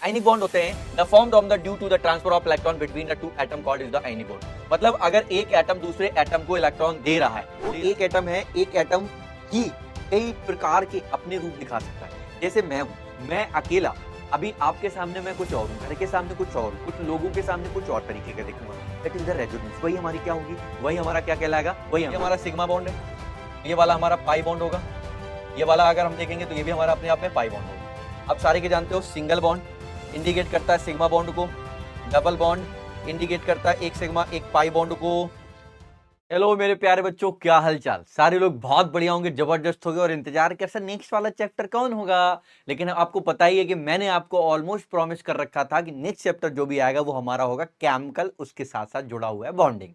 आयनिक bond होते हैं the formed on the due to the transfer of electron between the two atom called is the ionic bond. मतलब अगर एक atom दूसरे atom को electron दे रहा है, तो एक एटम है, एक एटम ही कई प्रकार के अपने रूप दिखा सकता है। जैसे मैं हूं, मैं अकेला, अभी आपके सामने मैं कुछ और हूं, घर के सामने कुछ और, कुछ लोगों के सामने कुछ और तरीके का दिखूंगा। That is the resonance. वही हमारी क्या होगी, वही हमारा क्या कहलाएगा, वही हमारा सिग्मा बॉन्ड है, ये वाला हमारा पाई बॉन्ड होगा, ये वाला अगर हम देखेंगे तो ये भी हमारा अपने आप में पाई बॉन्ड होगा। अब सारे के जानते हो सिंगल बॉन्ड इंडिकेट करता है सिग्मा बॉन्ड को, डबल बॉन्ड इंडिकेट करता है एक सिग्मा एक पाई बॉन्ड को। हेलो मेरे प्यारे बच्चों, क्या हालचाल? सारे लोग बहुत बढ़िया होंगे, जबरदस्त होंगे और इंतजार कर सर नेक्स्ट वाला चैप्टर कौन होगा। लेकिन आपको पता ही है कि मैंने आपको ऑलमोस्ट प्रॉमिस कर रखा था कि नेक्स्ट चैप्टर जो भी आएगा वो हमारा होगा केमिकल, उसके साथ साथ जुड़ा हुआ है बॉन्डिंग।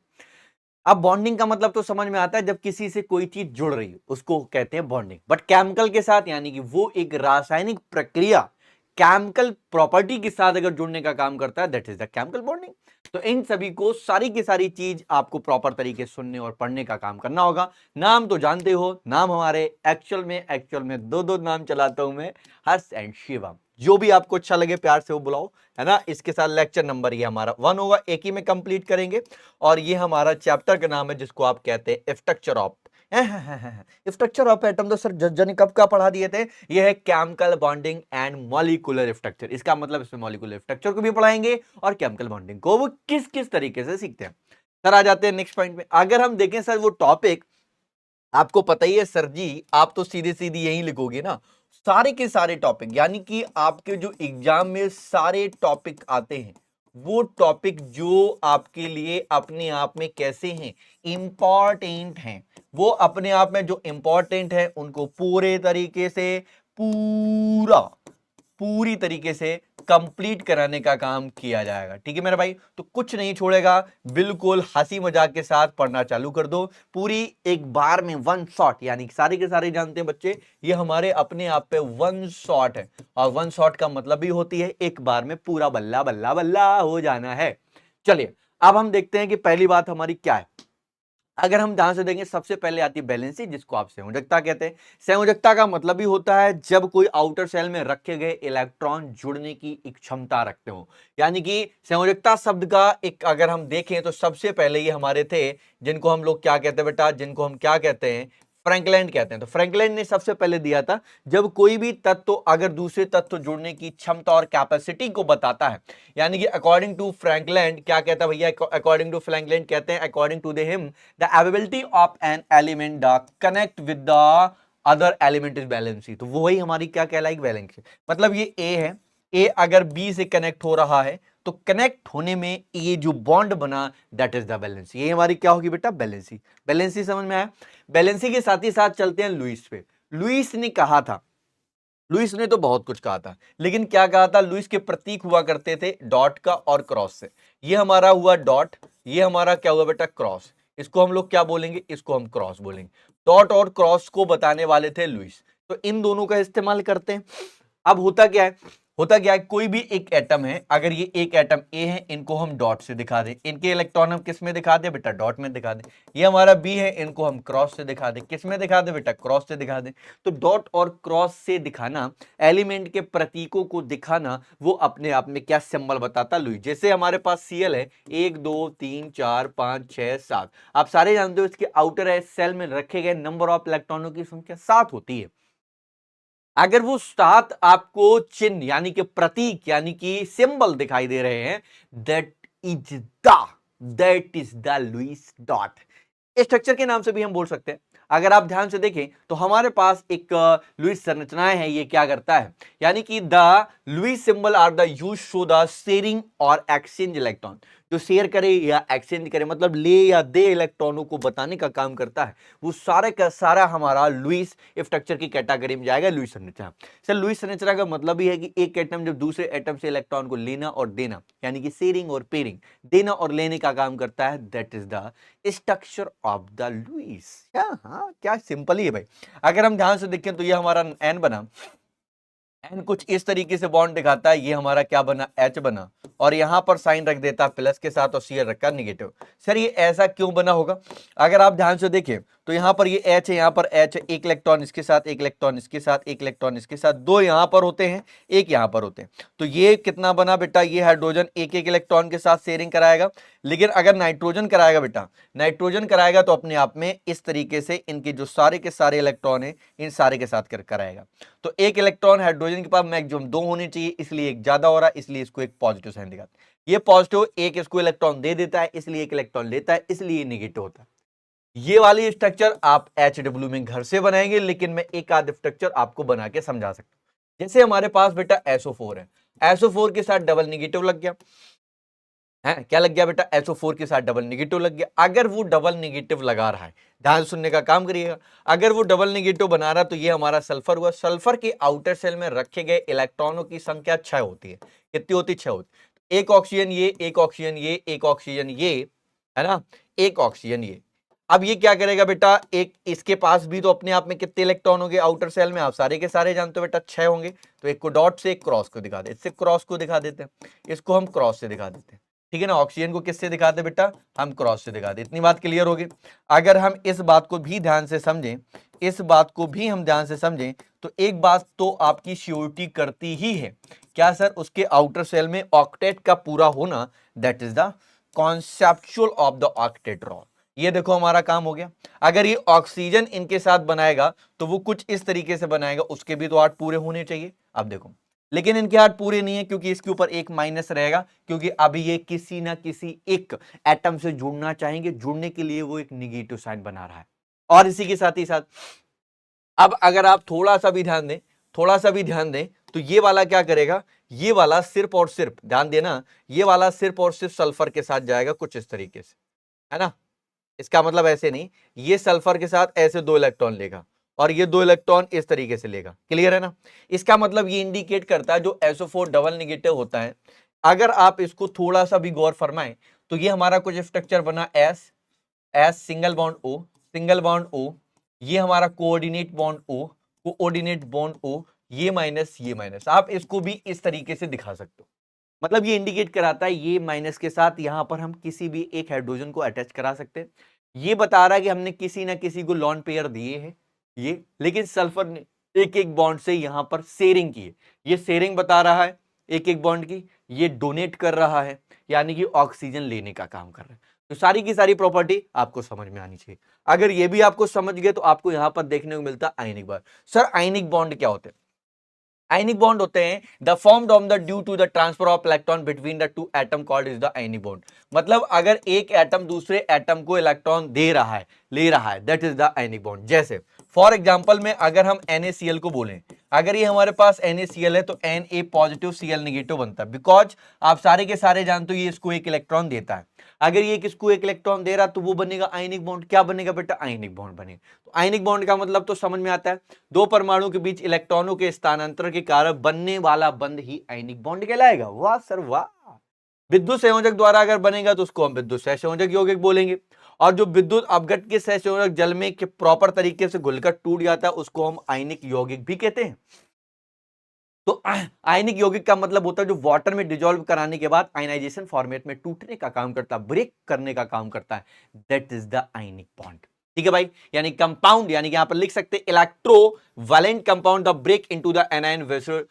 अब बॉन्डिंग का मतलब तो समझ में आता है, जब किसी से कोई चीज जुड़ रही है उसको कहते हैं बॉन्डिंग। बट केमिकल के साथ यानी कि वो एक रासायनिक प्रक्रिया केमिकल प्रॉपर्टी के साथ अगर जुड़ने का काम करता है, that is the chemical bonding. तो इन सभी को सारी की सारी चीज आपको प्रॉपर तरीके से सुनने और पढ़ने का काम करना होगा। नाम तो जानते हो, नाम हमारे एक्चुअल में दो दो नाम चलाता हूं मैं, हर्ष एंड शिवम। जो भी आपको अच्छा लगे प्यार से वो बुलाओ, है ना। इसके साथ लेक्चर नंबर ये हमारा 1 होगा, एक ही में कंप्लीट करेंगे। और ये हमारा चैप्टर का नाम है जिसको आप कहते हैं structure of structure of atom. तो सर जज ने कब का पढ़ा दिए थे, ये है chemical bonding and molecular structure. इसका मतलब इसमें मॉलिक्यूलर स्ट्रक्चर को भी पढ़ाएंगे और केमिकल बॉन्डिंग को, वो किस किस तरीके से सीखते हैं। सर आ जाते हैं नेक्स्ट पॉइंट में। अगर हम देखें सर वो टॉपिक आपको पता ही है सर जी, आप तो सीधे सीधे यही लिखोगे ना, सारे के सारे टॉपिक, यानी कि आपके जो एग्जाम में सारे टॉपिक आते हैं, वो टॉपिक जो आपके लिए अपने आप में कैसे हैं, इंपॉर्टेंट हैं। वो अपने आप में जो इंपॉर्टेंट है उनको पूरे तरीके से, पूरी तरीके से कंप्लीट कराने का काम किया जाएगा। ठीक है मेरे भाई, तो कुछ नहीं छोड़ेगा, बिल्कुल हंसी मजाक के साथ पढ़ना चालू कर दो पूरी एक बार में, वन शॉट। यानी सारे के सारे जानते हैं बच्चे, ये हमारे अपने आप पे वन शॉट है। और वन शॉट का मतलब भी होती है एक बार में पूरा बल्ला बल्ला बल्ला हो जाना है। चलिए अब हम देखते हैं कि पहली बात हमारी क्या है। अगर हम ध्यान से देखें, सबसे पहले आती है बैलेंसी, जिसको आप संयोजकता कहते हैं। संयोजकता का मतलब भी होता है जब कोई आउटर सेल में रखे गए इलेक्ट्रॉन जुड़ने की एक क्षमता रखते हो। यानी कि संयोजकता शब्द का एक अगर हम देखें तो सबसे पहले ये हमारे थे, जिनको हम लोग क्या कहते हैं बेटा, जिनको हम क्या कहते हैं, फ्रैंकलैंड कहते हैं। तो फ्रैंकलैंड ने सबसे पहले दिया था, जब कोई भी तत्व अगर दूसरे तत्व जुड़ने की क्षमता और कैपेसिटी को बताता है। यानी कि अकॉर्डिंग टू फ्रैंकलैंड क्या कहता है भैया, अकॉर्डिंग टू फ्रैंकलैंड कहते हैं, according to him the ability of an element the connect with the other element is valency. तो वही हमारी क्या कहलाएगी, बैलेंसी। मतलब ये ए है, ए अगर बी से कनेक्ट हो रहा है तो कनेक्ट होने में ये जो बॉन्ड बना, दैट इज द बैलेंसी। ये हमारी क्या होगी बेटा, बैलेंसी। बैलेंसी समझ में आया। बैलेंसी के साथ ही साथ चलते हैं लुईस पे। लुईस ने कहा था, लुईस ने तो बहुत कुछ कहा था, लेकिन क्या कहा था, लुईस के प्रतीक हुआ करते थे डॉट का और क्रॉस से। ये हमारा हुआ डॉट, ये हमारा क्या हुआ बेटा, क्रॉस। इसको हम लोग क्या बोलेंगे, इसको हम क्रॉस बोलेंगे। डॉट और क्रॉस को बताने वाले थे लुईस, तो इन दोनों का इस्तेमाल करते हैं। अब होता क्या है, होता क्या है, कोई भी एक एटम है, अगर ये एक एटम ए है, इनको हम डॉट से दिखा दें, इनके इलेक्ट्रॉन हम किस में दिखा दें बेटा, डॉट में दिखा दें। ये हमारा बी है, इनको हम क्रॉस से दिखा दें, किस में दिखा दें बेटा, क्रॉस से दिखा दें। तो डॉट और क्रॉस से दिखाना, एलिमेंट के प्रतीकों को दिखाना, वो अपने आप में क्या सिंबल बताता लुई। जैसे हमारे पास सीएल है, 1 2 3 4 5 6 7, आप सारे जानते हो इसके आउटर सेल में रखे गए नंबर ऑफ इलेक्ट्रॉनों की संख्या 7 होती है। अगर वो 7 आपको चिन्ह यानी कि प्रतीक यानी कि सिंबल दिखाई दे रहे हैं, that is the that is the Lewis dot. Structure के नाम से भी हम बोल सकते हैं। अगर आप ध्यान से देखें तो हमारे पास एक लुईस संरचनाएं है, ये क्या करता है, यानी कि the Lewis symbol are the use show the sharing और एक्सचेंज इलेक्ट्रॉन। जो शेयर करे या एक्सचेंज करे, मतलब ले या दे इलेक्ट्रॉनों को बताने का काम करता है, वो सारे का सारा हमारा लुईस स्ट्रक्चर की कैटेगरी में जाएगा, लुईस संरचना। सर लुईस संरचना का मतलब ही है कि एक एटम जब दूसरे एटम से इलेक्ट्रॉन को लेना और देना, यानी कि शेयरिंग और पेयरिंग, देना और लेने का काम करता है, that is the structure of the Lewis. हाँ क्या सिंपल ही है भाई। अगर हम ध्यान से देखें तो ये हमारा एन बना, एन कुछ इस तरीके से बॉन्ड दिखाता है, ये हमारा क्या बना, एच बना, और यहां पर साइन रख देता प्लस के साथ और सीएल रखा निगेटिव। सर ये ऐसा क्यों बना होगा, अगर आप ध्यान से देखें तो यहां पर ये H है, यहां पर H है, एक इलेक्ट्रॉन इसके साथ, एक इलेक्ट्रॉन इसके साथ, एक इलेक्ट्रॉन इसके साथ, दो यहां पर होते हैं, एक यहां पर होते हैं। तो ये कितना बना बेटा, ये हाइड्रोजन एक एक इलेक्ट्रॉन के साथ शेयरिंग कराएगा। लेकिन अगर नाइट्रोजन कराएगा बेटा, नाइट्रोजन कराएगा तो अपने आप में इस तरीके से इनके जो सारे के सारे इलेक्ट्रॉन है इन सारे के साथ कराएगा। तो एक इलेक्ट्रॉन हाइड्रोजन के पास मैक्सिमम दो होने चाहिए, इसलिए एक ज्यादा हो रहा है, इसलिए इसको एक पॉजिटिव साइन दिखाते हैं। ये पॉजिटिव एक इसको इलेक्ट्रॉन दे देता है, इसलिए एक इलेक्ट्रॉन लेता है, इसलिए नेगेटिव होता है। ये वाली स्ट्रक्चर आप HW में घर से बनाएंगे, लेकिन मैं एक आध स्ट्रक्चर आपको बना के समझा सकता हूं। जैसे हमारे पास बेटा SO4 है, SO4 के साथ डबल नेगेटिव लग गया है, क्या लग गया बेटा, SO4 के साथ डबल नेगेटिव लग गया। अगर वो डबल नेगेटिव लगा रहा है, ध्यान सुनने का काम करिएगा, अगर वो डबल नेगेटिव बना रहा है तो ये हमारा सल्फर हुआ। सल्फर के आउटर सेल में रखे गए इलेक्ट्रॉनों की संख्या 6 होती है। कितनी होती है? 6 होती। एक ऑक्सीजन ये, एक ऑक्सीजन ये, एक ऑक्सीजन ये, है ना, एक ऑक्सीजन ये। अब ये क्या करेगा बेटा, एक इसके पास भी तो अपने आप में कितने इलेक्ट्रॉन होंगे आउटर सेल में, आप सारे के सारे जानते हो बेटा 6 होंगे। तो एक को डॉट से, एक क्रॉस को दिखा दे, इससे क्रॉस को दिखा देते हैं, इसको हम क्रॉस से दिखा देते हैं, ठीक है ना। ऑक्सीजन को किससे दिखाते बेटा, हम क्रॉस से दिखाते। इतनी बात क्लियर होगी। अगर हम इस बात को भी ध्यान से समझें, इस बात को भी हम ध्यान से समझें, तो एक बात तो आपकी श्योरिटी करती ही है, क्या सर, उसके आउटर सेल में ऑक्टेट का पूरा होना, that is the conceptual of the octet theory. ये देखो हमारा काम हो गया। अगर ये ऑक्सीजन इनके साथ बनाएगा तो वो कुछ इस तरीके से बनाएगा, उसके भी तो 8 पूरे होने चाहिए। अब देखो, लेकिन इनके 8 पूरे नहीं है, क्योंकि इसके ऊपर एक माइनस रहेगा, क्योंकि अभी ये किसी ना किसी एक एटम से जुड़ना चाहेंगे, जुड़ने के लिए वो एक निगेटिव साइन बना रहा है। और इसी के साथ ही साथ अब अगर आप थोड़ा सा भी ध्यान दें, थोड़ा सा भी ध्यान दें, तो ये वाला क्या करेगा, ये वाला सिर्फ और सिर्फ, ध्यान देना, ये वाला सिर्फ और सिर्फ सल्फर के साथ जाएगा कुछ इस तरीके से, है ना। इसका मतलब ऐसे नहीं, ये सल्फर के साथ ऐसे 2 इलेक्ट्रॉन लेगा और ये 2 इलेक्ट्रॉन इस तरीके से लेगा। क्लियर है ना। इसका मतलब ये इंडिकेट करता है जो SO4 डबल नेगेटिव होता है, अगर आप इसको थोड़ा सा भी गौर फरमाएं तो ये हमारा कुछ स्ट्रक्चर बना S single bond O, single bond O, ये हमारा coordinate bond O, coordinate bond O, ये माइनस, ये माइनस। आप इसको भी इस तरीके से दिखा सकते हो। मतलब ये इंडिकेट कराता है ये माइनस के साथ यहां पर हम किसी भी एक हाइड्रोजन को अटैच करा सकते हैं। ये बता रहा है कि हमने किसी ना किसी को लॉन पेयर दिए हैं ये, लेकिन सल्फर ने एक एक बॉन्ड से यहां पर शेयरिंग की है। ये शेयरिंग बता रहा है एक एक बॉन्ड की, ये डोनेट कर रहा है, यानी कि ऑक्सीजन लेने का काम कर रहा है। तो सारी की सारी प्रॉपर्टी आपको समझ में आनी चाहिए। अगर ये भी आपको समझ गए तो आपको यहां पर देखने को मिलता है ionic bond. Sir ionic bond क्या होते हैं? आयनिक बॉन्ड होते हैं the formed on the due to the transfer of electron between the two atom called is the ionic bond. मतलब अगर एक एटम दूसरे एटम को इलेक्ट्रॉन दे रहा है, ले रहा है, that is the ionic bond. जैसे फॉर एग्जांपल में अगर हम NaCl को बोलें, अगर ये हमारे पास NaCl है तो Na पॉजिटिव Cl नेगेटिव बनता है, बिकॉज आप सारे के सारे जानते हो ये इसको एक इलेक्ट्रॉन देता है। अगर ये किसको एक इलेक्ट्रॉन दे रहा तो वो बनेगा आयनिक बॉन्ड। क्या बनेगा बेटा? आयनिक बॉन्ड बनेगा। तो आयनिक बॉन्ड का मतलब तो समझ में आता है, दो परमाणु के बीच इलेक्ट्रॉनों के स्थानांतरण के कारण बनने वाला बंध ही आयनिक बॉन्ड कहलाएगा। वाह सर वाह। विद्युत संयोजक द्वारा अगर बनेगा तो उसको हम विद्युत सहसंयोजक यौगिक बोलेंगे, और जो विद्युत अपघट्य के सहसंयोजक जल में के प्रॉपर तरीके से घुलकर टूट जाता है उसको हम आयनिक यौगिक भी कहते हैं। तो आयनिक यौगिक का मतलब होता है जो वाटर में डिजोल्व कराने के बाद आयनाइजेशन फॉर्मेट में टूटने का काम करता है, ब्रेक करने का काम करता है, that is the ionic bond. ठीक है भाई, यानी कंपाउंड, यानी कि यहां पर लिख सकते electrovalent compound the break into the anion vessel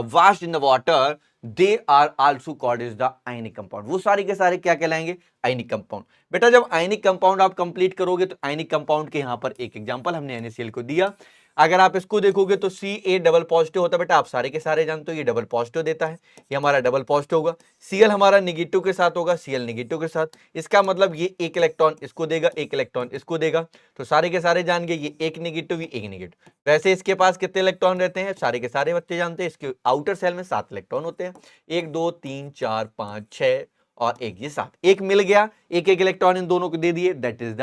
washed in the water, they are also called is the ionic compound. वो सारे के सारे क्या कहलाएंगे? Ionic compound. बेटा जब आयनिक कंपाउंड आप कंप्लीट करोगे तो आयनिक कंपाउंड के यहां पर एक एग्जांपल हमने NaCl को दिया। अगर आप इसको देखोगे तो Ca डबल पॉजिटिव होता है बेटा, आप सारे के सारे जानते हो ये डबल पॉजिटिव देता है, ये हमारा डबल पॉजिटिव होगा। Cl हमारा नेगेटिव के साथ होगा, Cl नेगेटिव के साथ, इसका मतलब ये एक इलेक्ट्रॉन इसको देगा, एक इलेक्ट्रॉन इसको देगा। तो सारे के सारे जान गए ये एक नेगेटिव, ये एक नेगेटिव। वैसे इसके पास कितने इलेक्ट्रॉन रहते हैं? सारे के सारे बच्चे जानते हैं, इसके आउटर सेल में 7 इलेक्ट्रॉन होते हैं, 1 2 3 4 5 6 और एक ये 7। एक मिल गया, एक एक इलेक्ट्रॉन इन दोनों को दे दिए, दैट इज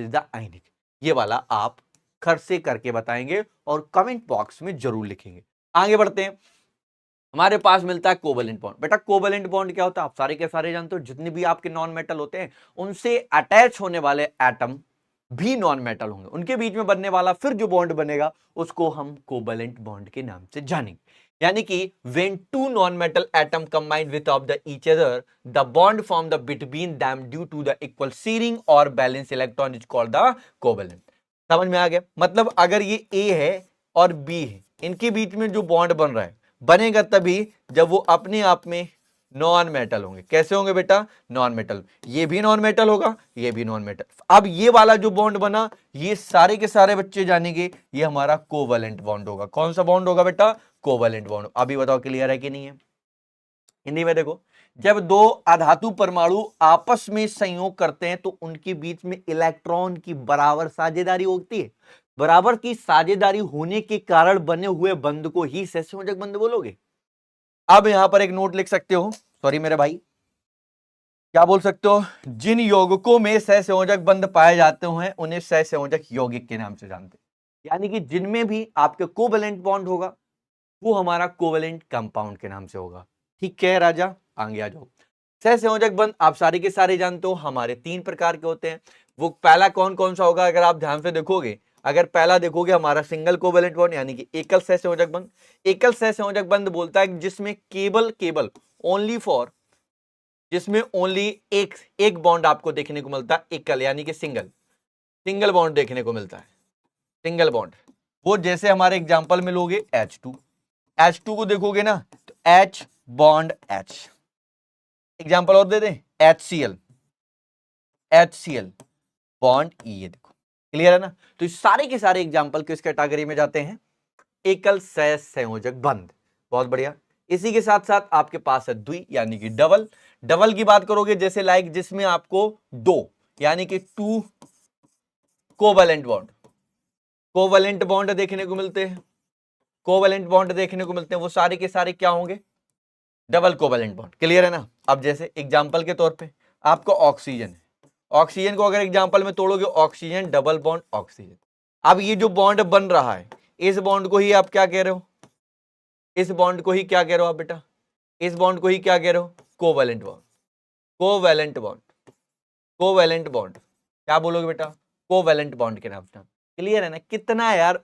द आयनिक। ये वाला आप खर्च से करके बताएंगे और कमेंट बॉक्स में जरूर लिखेंगे। आगे बढ़ते हैं, हमारे पास मिलता है कोवलेंट बॉन्ड। बेटा कोवलेंट बॉन्ड क्या होता है? आप सारे के सारे जानते हो, जितने भी आपके नॉन मेटल होते हैं उनसे अटैच होने वाले एटम भी नॉन मेटल होंगे, उनके बीच में बनने वाला फिर जो बॉन्ड बनेगा उसको हम कोवलेंट बॉन्ड के नाम से जानेंगे। यानी कि when two non-metal atom combine with of the each other, the bond formed the between them due to the equal sharing or balance electron is called the covalent. समझ में आ गया? मतलब अगर ये A है और B है, इनके बीच में जो बॉन्ड बन रहा है बनेगा तभी जब वो अपने आप में नॉन मेटल होंगे। कैसे होंगे बेटा? Non metal. ये भी नॉन मेटल होगा, ये भी नॉन मेटल। अब ये वाला जो बॉन्ड बना, ये सारे के सारे बच्चे जानेंगे ये हमारा कोवैलेंट बॉन्ड होगा। कौन सा बॉन्ड होगा बेटा? Covalent bond. अभी बताओ क्लियर है कि नहीं है? हिंदी में देखो, जब दो अधातु परमाणु आपस में संयोग करते हैं तो उनके बीच में इलेक्ट्रॉन की बराबर साझेदारी होती है। बराबर की साझेदारी होने के कारण बने हुए बंध को ही सहसंयोजक बंध बोलोगे। अब यहां पर एक नोट लिख सकते हो, सॉरी मेरे भाई, क्या बोल सकते हो? जिन यौगिकों में सहसंयोजक बंध पाए जाते हैं उन्हें सहसंयोजक यौगिक के नाम से जानते हैं। यानी कि जिनमें भी आपके कोवैलेंट बॉन्ड होगा वो हमारा कोवैलेंट कंपाउंड के नाम से होगा। ठीक है राजा, आगे आ जाओ। सहसंयोजक बंध आप सारे के सारे जानते हो, हमारे 3 प्रकार के होते हैं। वो पहला कौन कौन सा होगा? अगर आप ध्यान से देखोगे, अगर पहला देखोगे हमारा सिंगल कोवैलेंट बॉन्ड यानी कि एकल सहसंयोजक बंध। एकल सहसंयोजक बंध बोलता है जिसमें केवल ओनली फॉर, जिसमें ओनली एक बॉन्ड आपको देखने को मिलता है, एकल यानी कि सिंगल बॉन्ड देखने को मिलता है। सिंगल बॉन्ड वो जैसे हमारे एग्जांपल में लोगे H2 को देखोगे ना तो H बॉन्ड H। एग्जांपल और दे दें, HCl बॉन्ड E। ये देखो, क्लियर है ना? तो ये सारे के सारे एग्जांपल किस कैटेगरी में जाते हैं? एकल सहसंयोजक बंध। बहुत बढ़िया। इसी के साथ साथ आपके पास है द्वि यानी कि डबल की बात करोगे जैसे लाइक जिसमें आपको 2 यानी कि 2 कोवैलेंट बॉन्ड देखने को मिलते हैं। वो सारे के सारे क्या होंगे? Double covalent bond. क्लियर है ना? अब जैसे एग्जांपल के तौर पे आपको ऑक्सीजन है, ऑक्सीजन को अगर एग्जांपल में तोड़ोगे, ऑक्सीजन डबल बॉन्ड ऑक्सीजन। अब ये जो बॉन्ड बन रहा है इस बॉन्ड को ही आप क्या कह रहे हो? इस बॉन्ड को ही क्या कह रहे हो आप बेटा? इस बॉन्ड को ही क्या कह रहे हो? Covalent bond. क्या बोलोगे बेटा? कोवैलेंट बॉन्ड के नाम से। क्लियर है ना? कितना यार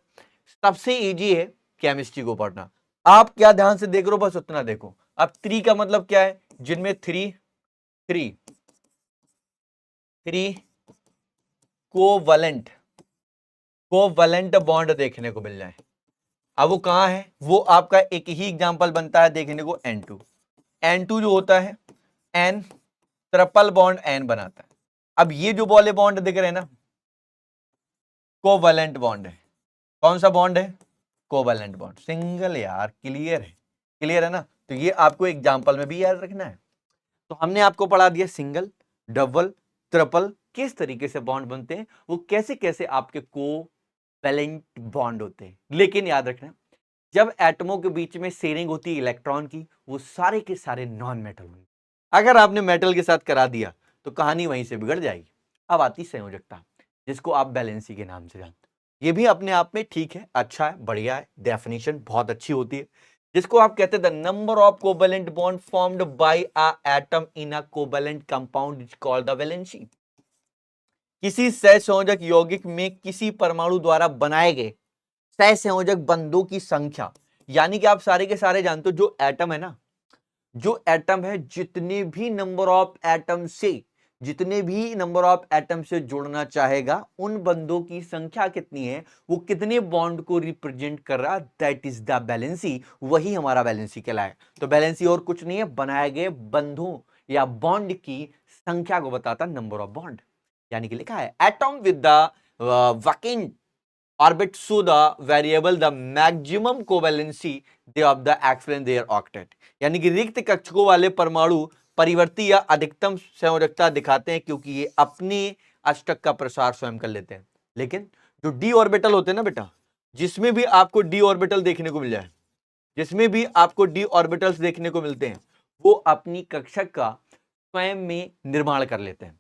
सबसे इजी है केमिस्ट्री को पढ़ना। आप क्या ध्यान से देख रहे हो, बस उतना देखो। अब 3 का मतलब क्या है? जिनमें थ्री कोवैलेंट बॉन्ड देखने को मिल जाए। अब वो कहां है? वो आपका एक ही एग्जांपल बनता है देखने को, N2 जो होता है N ट्रिपल बॉन्ड N बनाता है। अब ये जो वाले बॉन्ड दिख रहे हैं ना, कोवैलेंट बॉन्ड है। कौन सा बॉन्ड है? Covalent bond. सिंगल यार, क्लियर है ना? तो ये आपको एग्जांपल में भी याद रखना है। तो हमने आपको पढ़ा दिया सिंगल, डबल, ट्रिपल किस तरीके से बॉन्ड बनते हैं, वो कैसे कैसे आपके कोवैलेंट बॉन्ड होते हैं। लेकिन याद रखना, जब एटमों के बीच में शेयरिंग होती है इलेक्ट्रॉन की, वो सारे के सारे नॉन मेटल होंगे। अगर आपने मेटल के साथ करा दिया तो कहानी वहीं से बिगड़ जाएगी। अब आती संयोजकता, जिसको आप बैलेंसी के नाम से जानते हो। ये भी अपने आप में ठीक है, अच्छा है, बढ़िया है, डेफिनेशन बहुत अच्छी होती है। जिसको आप कहते हैं the number of covalent bond formed by a atom in a covalent compound is called the valency. किसी सहसंयोजक यौगिक में किसी परमाणु द्वारा बनाए गए सहसंयोजक बंधों की संख्या, यानी कि आप सारे के सारे जानते हो जो एटम है ना, जो एटम है जितने भी नंबर ऑफ एटम से जुड़ना चाहेगा, उन बंधों की संख्या कितनी है, वो कितने बॉन्ड को रिप्रेजेंट कर रहा, दैट इज द बैलेंसी। वही हमारा बैलेंसी कहलाए। तो बैलेंसी और कुछ नहीं है, बनाए गए बंधों या बॉन्ड की संख्या को बताता नंबर ऑफ बॉन्ड। यानी कि लिखा है atom with the vacant orbit show the variable the maximum covalency they of the explain their octet। यानी कि रिक्त कक्षकों वाले परमाणु परिवर्ती या अधिकतम संयोजकता दिखाते हैं क्योंकि ये अपने अष्टक का प्रसार स्वयं कर लेते हैं। लेकिन जो डी ऑर्बिटल होते हैं ना बेटा, जिसमें भी आपको डी ऑर्बिटल देखने को मिल जाए, जिसमें भी आपको डी ऑर्बिटल्स देखने को मिलते हैं, वो अपनी कक्षक का स्वयं में निर्माण कर लेते हैं।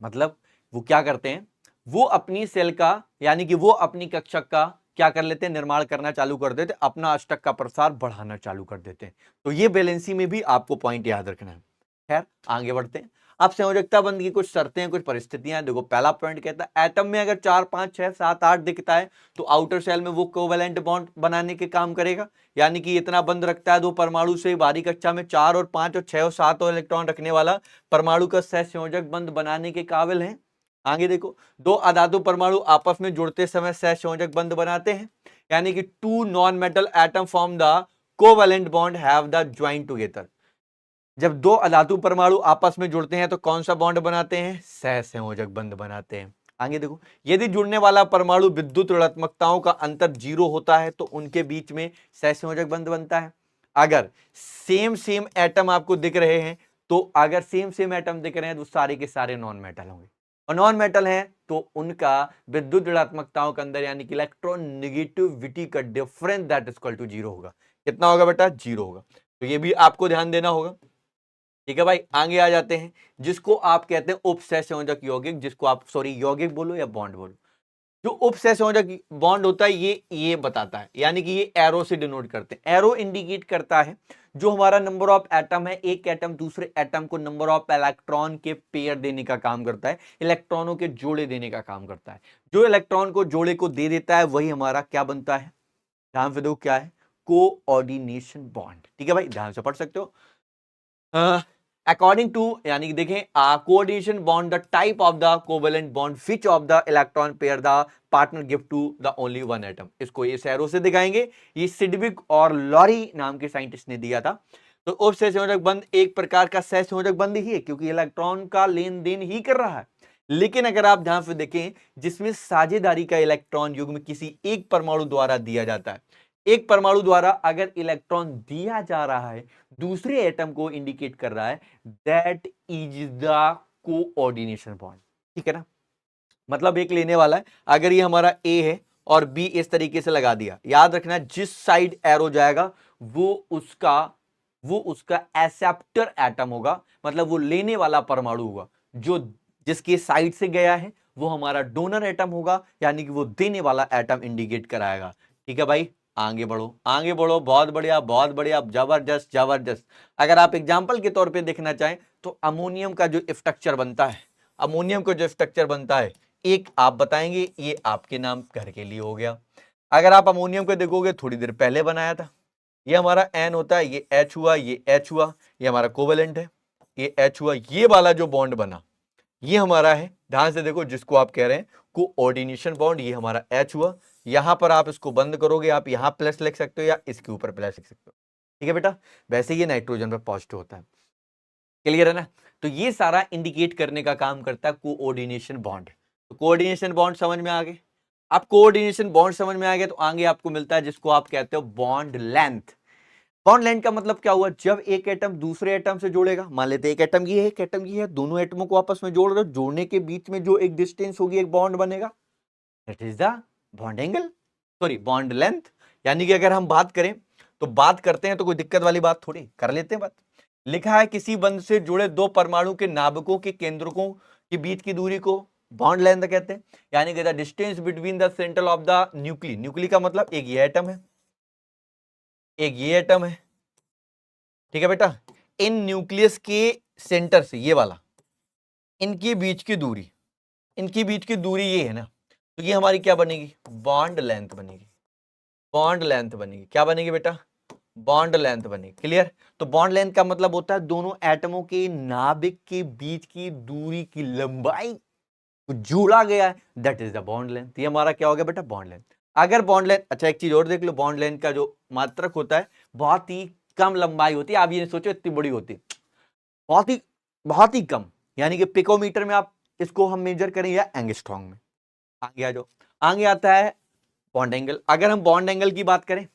मतलब वो क्या करते हैं, वो अपनी सेल का यानी कि वो अपनी कक्षक का क्या कर लेते हैं, निर्माण करना चालू कर देते, अपना अष्टक का प्रसार बढ़ाना चालू कर देते हैं। तो ये बैलेंसी में भी आपको पॉइंट याद रखना है। खैर आगे बढ़ते हैं। अब संयोजकता बंध की कुछ शर्तें हैं, कुछ परिस्थितियां हैं। देखो पहला पॉइंट कहता है एटम में अगर 4 5 6 7 8 दिखता है तो आउटर शेल में वो कोवेलेंट बॉन्ड बनाने के काम करेगा, यानी कि इतना बंध रखता है दो परमाणु से, बाहरी कक्षा में 4 और 5 और 6 और 7 और इलेक्ट्रॉन रखने वाला परमाणु का सहसंयोजक बंध बनाने के काबिल है। आगे देखो, दो अधातु परमाणु आपस में जुड़ते समय सहसंयोजक बंध बनाते हैं, यानी कि two non metal atom form the covalent bond have the join together. जब दो अधातु परमाणु आपस में जुड़ते हैं तो कौन सा बॉन्ड बनाते हैं? सहसंयोजक बंध बनाते हैं। आगे देखो, यदि जुड़ने वाला परमाणु विद्युत ऋणात्मकताओं का अंतर 0 होता है तो उनके बीच में सहसंयोजक बंध बनता है। अगर सेम सेम एटम आपको दिख रहे हैं तो अगर सेम सेम एटम दिख रहे हैं तो सारे के सारे नॉन मेटल होंगे, और नॉन मेटल हैं तो उनका विद्युत ऋणात्मकताओं के अंदर यानी कि इलेक्ट्रॉन नेगेटिविटी का difference that is equal to 0 होगा। कितना होगा बेटा? 0 होगा। तो ये भी आपको ध्यान देना होगा। ठीक है भाई, आगे आ जाते हैं, जिसको आप कहते हैं उपसहसंयोजक यौगिक, जिसको आप सॉरी यौगिक बोलो या बॉन्ड बोलो। जो उपसहसंयोजक बॉन्ड होता है ये बताता है, यानी कि ये एरो से डिनोट करते हैं। एरो इंडिकेट करता है जो हमारा नंबर ऑफ एटम है, एक एटम दूसरे एटम को नंबर ऑफ इलेक्ट्रॉन के पेयर देने का काम करता है, इलेक्ट्रॉनों के जोड़े देने का काम करता है। जो इलेक्ट्रॉन को जोड़े को दे देता है वही हमारा क्या बनता है? ध्यान से देखो क्या है? Coordination bond. ठीक है भाई, ध्यान से पढ़ सकते हो। अकॉर्डिंग टू, यानी कि देखें, coordination bond the type of the covalent bond which of the electron pair the partner give to the only one atom. इसको ये सैरो से दिखाएंगे, ये सिडविक और लॉरी नाम के साइंटिस्ट ने दिया था। तो उपसहसंयोजक बंध एक प्रकार का सहसंयोजक बंध ही है क्योंकि इलेक्ट्रॉन का लेन देन ही कर रहा है। लेकिन अगर आप ध्यान से देखें, जिसमें साझेदारी का इलेक्ट्रॉन युग्म किसी एक परमाणु द्वारा दिया जाता है, एक परमाणु द्वारा अगर इलेक्ट्रॉन दिया जा रहा है दूसरे एटम को इंडिकेट कर रहा है, that is the coordination bond. ठीक है ना? मतलब एक लेने वाला है, अगर ये हमारा ए है और बी इस तरीके से लगा दिया, याद रखना जिस साइड एरो जाएगा वो उसका एक्सेप्टर एटम होगा, मतलब वो लेने वाला परमाणु होगा। जो जिसके साइड से गया है वो हमारा डोनर एटम होगा, यानी कि वो देने वाला एटम इंडिकेट कराएगा। ठीक है भाई, आगे बढ़ो आगे बढ़ो, बहुत बढ़िया बहुत बढ़िया, जबरदस्त जबरदस्त। अगर आप एग्जांपल के तौर पे देखना चाहें तो अमोनियम का जो स्ट्रक्चर बनता है, अमोनियम का जो स्ट्रक्चर बनता है, एक आप बताएंगे, ये आपके नाम घर के लिए हो गया। अगर आप अमोनियम को देखोगे थोड़ी देर पहले बनाया था, ये हमारा एन होता है, ये एच हुआ, ये एच हुआ, ये हमारा कोवेलेंट है, ये एच हुआ, ये वाला जो बॉन्ड बना ये हमारा है, ध्यान से देखो, जिसको आप कह रहे हैं कोऑर्डिनेशन बॉन्ड, ये हमारा एच हुआ। यहां पर आप इसको बंद करोगे, आप यहां प्लस लिख सकते हो या इसके ऊपर प्लस लिख सकते हो। ठीक है बेटा, वैसे ये नाइट्रोजन पर पॉजिटिव होता है। क्लियर है ना? तो ये सारा इंडिकेट करने का काम करता है कोऑर्डिनेशन बॉन्ड। तो कोऑर्डिनेशन बॉन्ड समझ में आ गए। अब कोऑर्डिनेशन बॉन्ड समझ में आ गया तो आगे आपको मिलता है जिसको आप कहते हो बॉन्ड लेंथ। बॉन्ड लेंथ का मतलब क्या हुआ? जब एक एटम दूसरे एटम से जोड़ेगा, मान लेते एक एटम की है एक एटम की है, दोनों एटमों को आपस में जोड़ रहे हो, जोड़ने के बीच में जो एक डिस्टेंस होगी, एक बॉन्ड बनेगा, that is the bond angle, sorry bond length. यानी कि अगर हम बात करें तो बात करते हैं तो कोई दिक्कत वाली बात थोड़ी, कर लेते हैं बात। लिखा है किसी बंध से जुड़े दो परमाणु के नाभिकों के केंद्रकों के बीच की दूरी को बॉन्ड लेंथ कहते हैं, यानी कि the distance between the centre of the nuclei. Nuclei का मतलब एक ये एटम है, एक ये एटम है। ठीक है बेटा, इन न्यूक्लियस के सेंटर से ये वाला, इनके बीच की दूरी, इनके बीच की दूरी ये है ना, तो ये हमारी क्या बनेगी? बॉन्ड लेंथ बनेगी। बॉन्ड लेंथ बनेगी, क्या बनेगी बेटा? बॉन्ड लेंथ बनेगी। क्लियर? तो बॉन्ड लेंथ का मतलब होता है दोनों एटमों के नाभिक के बीच की दूरी की लंबाई को जोड़ा गया है, that is the bond length. ये हमारा क्या हो गया बेटा? Bond length. अगर बॉन्ड लेंथ, अच्छा एक चीज और देख लो, बॉन्ड लेंथ का जो मात्रक होता है बहुत ही कम लंबाई होती है। आप ये सोचो इतनी बड़ी होती है, बहुत ही कम, यानी कि पिकोमीटर में आप इसको हम मेजर करें या एंगस्ट्रॉम में। आगे आ जाओ, आगे आता है बॉन्ड एंगल। अगर हम बॉन्ड एंगल की बात करें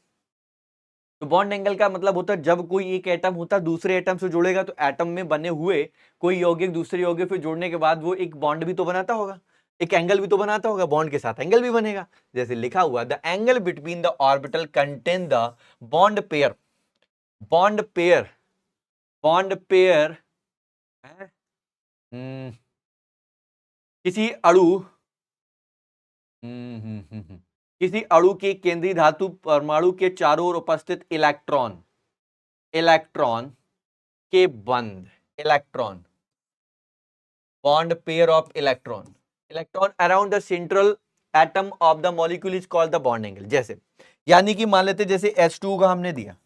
तो बॉन्ड एंगल का मतलब होता है जब कोई एक एटम होता है दूसरे एटम से जुड़ेगा तो एटम में बने हुए कोई यौगिक दूसरे यौगिक से जुड़ने के बाद वो एक बॉन्ड भी तो बनाता होगा, एक एंगल भी तो बनाता होगा, बॉन्ड के साथ एंगल भी बनेगा। जैसे लिखा हुआ the angle between the orbital contain the bond pair, bond pair, bond pair किसी अणु किसी अणु के केंद्रीय धातु परमाणु के चारों ओर उपस्थित इलेक्ट्रॉन, इलेक्ट्रॉन के बंध, electron bond pair of electron around the central atom of the molecule is called the bond angle। जैसे यानी कि मान लेते जैसे H2O का हमने दिया,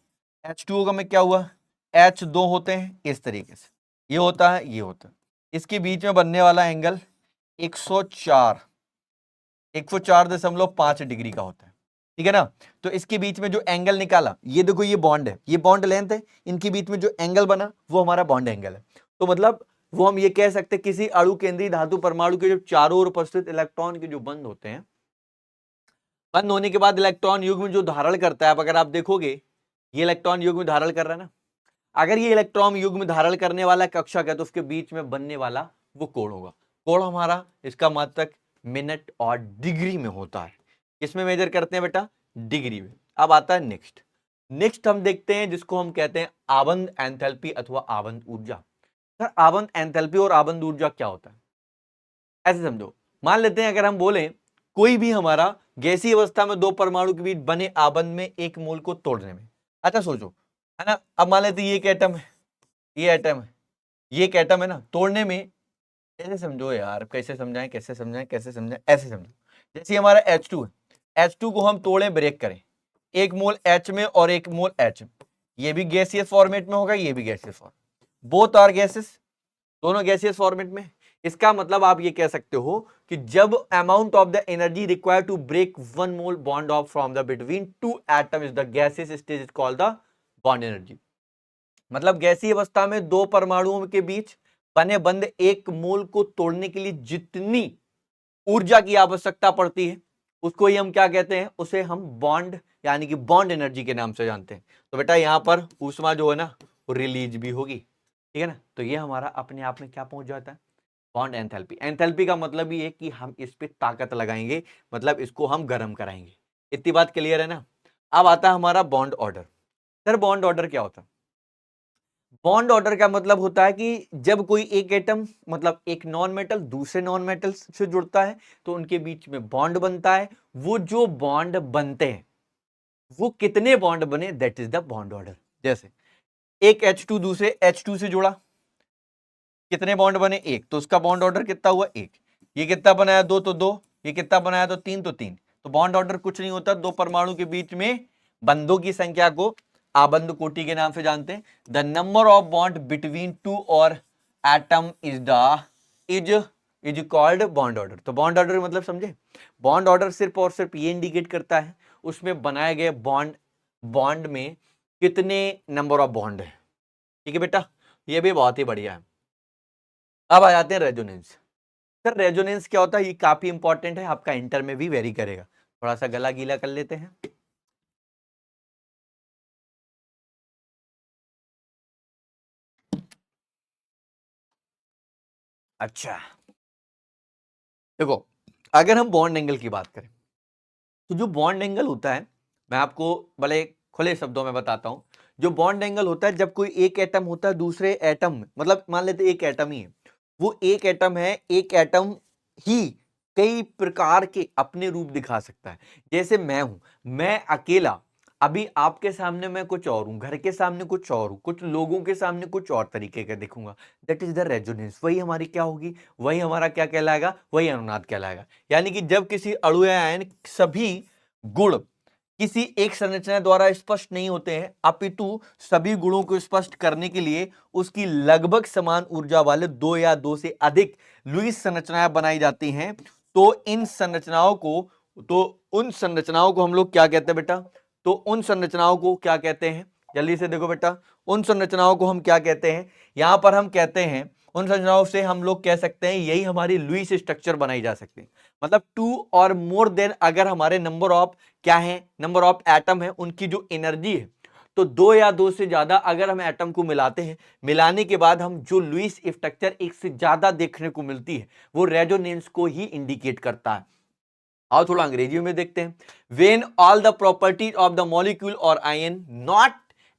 H2O का में क्या हुआ, H2 होते हैं इस तरीके से, ये होता है, ये होता है, इसके बीच में बनने वाला एंगल 104.5 डिग्री का होता है, ठीक है ना। तो इसके बीच में जो एंगल निकाला, ये देखो ये बॉन्ड है, ये बॉन्ड लेंथ है, इनके बीच में जो एंगल बना वो हमारा बॉन्ड एंगल है। तो मतलब वो हम ये कह सकते हैं किसी अणु केंद्रीय धातु परमाणु के जो चारों ओर उपस्थित इलेक्ट्रॉन के जो बंद होते हैं, बंद होने के बाद इलेक्ट्रॉन युग्म जो धारण करता है, अब अगर आप देखोगे ये इलेक्ट्रॉन युग्म धारण कर रहा है ना, अगर ये इलेक्ट्रॉन युग्म धारण करने वाला कक्षक है तो उसके बीच में बनने वाला वो कोण होगा। कोण हमारा इसका मात्रक मिनट और डिग्री में होता है। किसमें मेजर करते हैं बेटा, डिग्री में। अब आता है नेक्स्ट हम देखते हैं जिसको हम कहते हैं आबंध एंथैल्पी अथवा आबंध ऊर्जा। सर आबंध एंथैल्पी और आबंध ऊर्जा क्या होता है, ऐसे समझो, मान लेते हैं अगर हम बोले कोई भी हमारा गैसीय अवस्था में दो परमाणु के बीच बने आबंध में एक मोल को तोड़ने में, अच्छा सोचो, है ना। अब मान लेते ये एक एटम है, ये एटम है, ये एक एटम है ना, तोड़ने में ऐसे समझो यार, कैसे समझाएं, ऐसे समझो। जैसे हमारा H2 है, H2 को हम तोड़े, ब्रेक करें, एक मोल H में और एक मोल H में, ये भी गैसियस फॉर्मेट में होगा, ये भी gaseous format, both are gases, दोनों गैसियस फॉर्मेट में। इसका मतलब आप ये कह सकते हो कि जब amount of the energy required to break one mole bond of from the between two atom is the gaseous stage is called the bond energy. मतलब गैसीय अवस्था में दो परमाणुओं के बीच बने बंद एक मोल को तोड़ने के लिए जितनी ऊर्जा की आवश्यकता पड़ती है उसको ही हम क्या कहते हैं, उसे हम बॉन्ड यानी कि बॉन्ड एनर्जी के नाम से जानते हैं। तो बेटा यहां पर ऊष्मा जो है ना वो रिलीज भी होगी, ठीक है ना। तो ये हमारा अपने आप में क्या पहुंच जाता है, बॉन्ड एंथैल्पी। एंथैल्पी का मतलब ये है कि हम इस पे ताकत लगाएंगे, मतलब इसको हम गर्म कराएंगे। इतनी बात क्लियर है ना। अब आता है हमारा bond order. Sir bond order क्या होता है, बॉन्ड ऑर्डर का मतलब होता है कि जब कोई एक एटम मतलब एक नॉन मेटल दूसरे नॉन मेटल से जुड़ता है तो उनके बीच में बॉन्ड बनता है। वो जो बॉन्ड बनते हैं वो कितने बॉन्ड बने, that is the bond order. जैसे एक H2 दूसरे H2 से जुड़ा, कितने बॉन्ड बने, एक, तो उसका बॉन्ड ऑर्डर कितना हुआ, एक। ये कितना बनाया, दो, तो दो। ये कितना बनाया, तो तीन, तो तीन। तो बॉन्ड ऑर्डर कुछ नहीं होता, दो परमाणु के बीच में बंधों की संख्या को आबंध कोटि के नाम से जानते हैं। The number of bond between two or atom is called bond order. तो बॉन्ड ऑर्डर मतलब समझे, बॉन्ड ऑर्डर सिर्फ और सिर्फ ये इंडिकेट करता है उसमें बनाए गए बॉन्ड में कितने नंबर ऑफ बॉन्ड है, ठीक है बेटा, ये भी बहुत ही बढ़िया है। अब आ जाते हैं रेजोनेंस। सर रेजोनेंस क्या होता है, ये काफी इंपॉर्टेंट है, आपका इंटर में भी वेरी करेगा। थोड़ा सा गला गीला कर लेते हैं। अच्छा देखो, अगर हम बॉन्ड एंगल की बात करें तो जो बॉन्ड एंगल होता है, मैं आपको बड़े खुले शब्दों में बताता हूं। जो बॉन्ड एंगल होता है जब कोई एक एटम होता है दूसरे एटम में, मतलब मान लेते एक एटम ही है, वो एक एटम है, एक एटम ही कई प्रकार के अपने रूप दिखा सकता है। जैसे मैं हूं, मैं अकेला अभी आपके सामने मैं कुछ और हूं, घर के सामने कुछ और हूं, कुछ लोगों के सामने कुछ और तरीके का दिखूंगा। That is the resonance. वही हमारी क्या होगी, वही हमारा क्या कहलाएगा, वही अनुनाद कहलाएगा। यानी कि जब किसी अणु या आयन सभी गुण किसी एक संरचना द्वारा स्पष्ट नहीं होते हैं, अपितु सभी गुणों को स्पष्ट करने के लिए उसकी लगभग समान ऊर्जा वाले दो या दो से अधिक लुईस संरचनाएं बनाई जाती हैं, तो उन संरचनाओं को हम लोग क्या कहते हैं बेटा, तो उन संरचनाओं को क्या कहते हैं, जल्दी से देखो बेटा, उन संरचनाओं को हम क्या कहते हैं, यहां पर हम कहते हैं उन संरचनाओं से हम लोग कह सकते हैं यही हमारी लुईस स्ट्रक्चर बनाई जा सकती है। मतलब टू और मोर देन अगर हमारे नंबर ऑफ क्या है, नंबर ऑफ एटम है, उनकी जो एनर्जी है, तो दो या दो से ज्यादा अगर हम एटम को मिलाते हैं, मिलाने के बाद हम जो लुईस स्ट्रक्चर एक से ज्यादा देखने को मिलती है वो रेजोनेंस को ही इंडिकेट करता है। आओ थोड़ा अंग्रेजी में देखते हैं। When all the properties of the molecule or ion not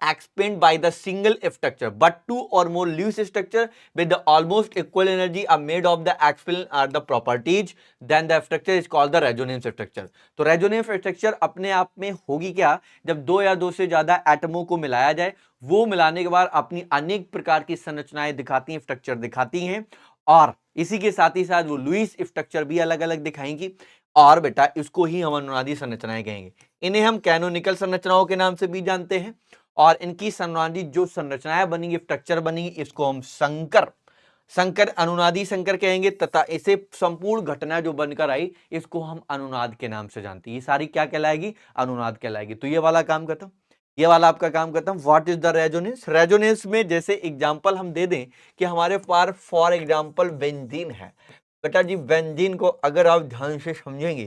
explained by the single structure but two or more Lewis structure with the almost equal energy are made of the explained are the properties, then the structure is called the resonance structure। तो resonance structure अपने आप में होगी क्या, जब दो या दो से ज्यादा एटमों को मिलाया जाए, वो मिलाने के बाद अपनी अनेक प्रकार की संरचनाएं दिखाती हैं, स्ट्रक्चर दिखाती हैं, और इसी के साथ ही साथ वो लुईस स्ट्रक्चर भी अलग अलग दिखाएंगी, और बेटा इसको ही हम अनुनादी संरचनाएं कहेंगे। इन्हें हम कैनोनिकल संरचनाओं के नाम से भी जानते हैं, और इनकी अनुनादी जो संरचनाएं बनेंगी, स्ट्रक्चर बनेंगी, इसको हम संकर अनुनादी संकर कहेंगे, तथा इसे संपूर्ण घटना जो बनकर आई इसको हम अनुनाद के नाम से जानते हैं। ये सारी क्या कहलाएगी? अनुनाद कहलाएगी। तो ये वाला काम खत्म, ये वाला आपका काम खत्म। What is the resonance? Resonance में जैसे एग्जांपल हम दे दें कि हमारे पास फॉर एग्जांपल बेंजीन है। बेटा जी बेंजीन को अगर आप ध्यान से समझेंगे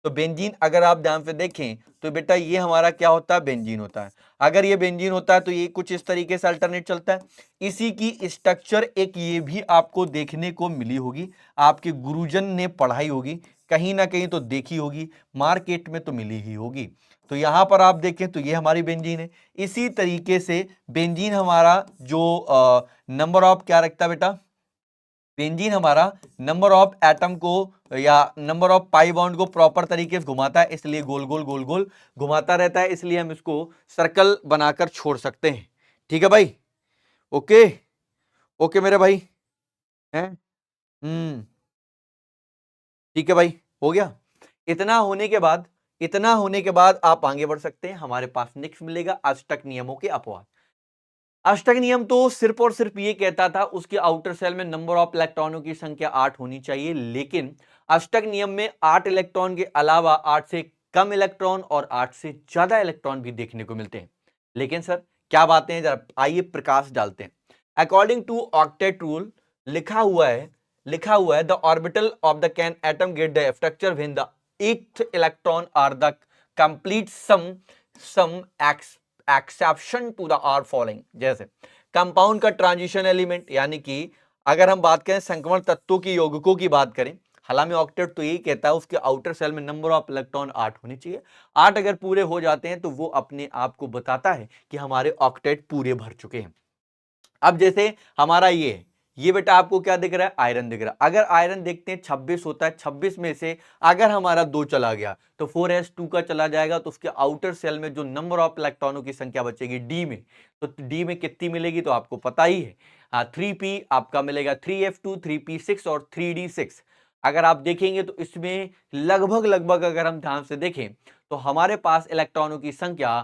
तो बेंजीन अगर आप ध्यान से देखें तो बेटा ये हमारा क्या होता है? बेंजीन होता है। अगर ये बेंजीन होता है तो ये कुछ इस तरीके से अल्टरनेट चलता है। इसी की स्ट्रक्चर एक ये भी आपको देखने को मिली होगी, आपके गुरुजन ने पढ़ाई होगी, कहीं ना कहीं तो देखी होगी, मार्केट में तो मिली ही होगी। तो यहां पर आप देखें तो ये हमारी बेंजीन है। इसी तरीके से बेंजीन हमारा जो नंबर ऑफ क्या रखता है बेटा? बेंजीन हमारा नंबर ऑफ एटम को या नंबर ऑफ पाई बॉन्ड को प्रॉपर तरीके से घुमाता है, इसलिए गोल गोल घुमाता रहता है, इसलिए हम इसको सर्कल बनाकर छोड़ सकते हैं। ठीक है भाई? ओके ओके मेरे भाई हैं। ठीक है भाई, हो गया। इतना होने के बाद आप आगे बढ़ सकते हैं। हमारे पास नेक्स्ट मिलेगा अष्टक नियमों के अपवाद। अष्टक नियम तो सिर्फ और सिर्फ ये कहता था उसके आउटर सेल में नंबर ऑफ इलेक्ट्रॉनों की संख्या 8 होनी चाहिए, लेकिन अष्टक नियम में 8 इलेक्ट्रॉन के अलावा 8 से कम इलेक्ट्रॉन और 8 से ज्यादा इलेक्ट्रॉन भी देखने को मिलते हैं। लेकिन सर क्या बातें हैं, जरा आइए प्रकाश डालते हैं। अकॉर्डिंग टू ऑक्टेट रूल लिखा हुआ है the orbital of the can atom get the structure when the 8th electron are the complete some exception to the are following. जैसे कंपाउंड का ट्रांजिशन एलिमेंट, यानी कि अगर हम बात करें संक्रमण तत्वों की यौगिकों की बात करें, हालांकि ऑक्टेट तो यही कहता है उसके आउटर सेल में नंबर ऑफ इलेक्ट्रॉन 8 होने चाहिए। 8 अगर पूरे हो जाते हैं तो वो अपने आप को बताता है कि हमारे ऑक्टेट पूरे भर चुके हैं। अब जैसे हमारा ये बेटा आपको क्या दिख रहा है? आयरन दिख रहा है। अगर आयरन देखते हैं 26 होता है, 26 में से अगर हमारा 2 चला गया तो 4s2 का चला जाएगा, तो उसके आउटर सेल में जो नंबर ऑफ इलेक्ट्रॉनों की संख्या बचेगी डी में, तो डी में कितनी मिलेगी तो आपको पता ही है। 3p आपका मिलेगा 3f2, 3p6 और 3d6। अगर आप देखेंगे तो इसमें लगभग अगर हम ध्यान से देखें तो हमारे पास इलेक्ट्रॉनों की संख्या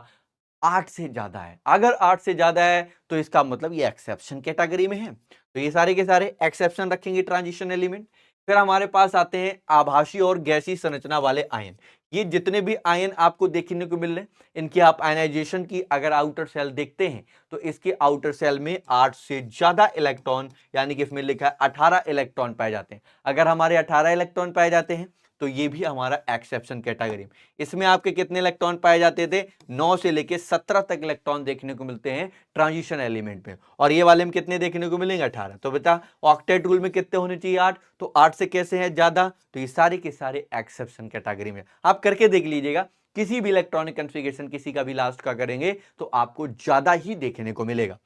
8 से ज्यादा है। अगर 8 से ज्यादा है तो इसका मतलब ये एक्सेप्शन कैटेगरी में है, तो ये सारे के सारे एक्सेप्शन रखेंगे ट्रांजिशन एलिमेंट। फिर हमारे पास आते हैं आभासी और गैसीय संरचना वाले आयन। ये जितने भी आयन आपको देखने को मिल रहे हैं, इनकी आप आयनाइजेशन की अगर आउटर सेल देखते हैं तो इसके आउटर सेल में 8 से ज्यादा इलेक्ट्रॉन, यानी कि इसमें लिखा है 18 इलेक्ट्रॉन पाए जाते हैं। अगर हमारे 18 इलेक्ट्रॉन पाए जाते हैं तो ये भी हमारा एक्सेप्शन कैटेगरी। इसमें आपके कितने इलेक्ट्रॉन पाए जाते थे? 9 से लेके 17 तक इलेक्ट्रॉन देखने को मिलते हैं ट्रांजिशन एलिमेंट में, और ये वाले में कितने देखने को मिलेंगे? 18। तो बेटा ऑक्टेट रूल में कितने होने चाहिए? 8। तो 8 से कैसे है ज्यादा? तो ये सारे के सारे एक्सेप्शन कैटेगरी में। आप करके देख लीजिएगा, किसी भी इलेक्ट्रॉनिक कॉन्फ़िगरेशन किसी का भी लास्ट का करेंगे तो आपको ज्यादा ही देखने को मिलेगा।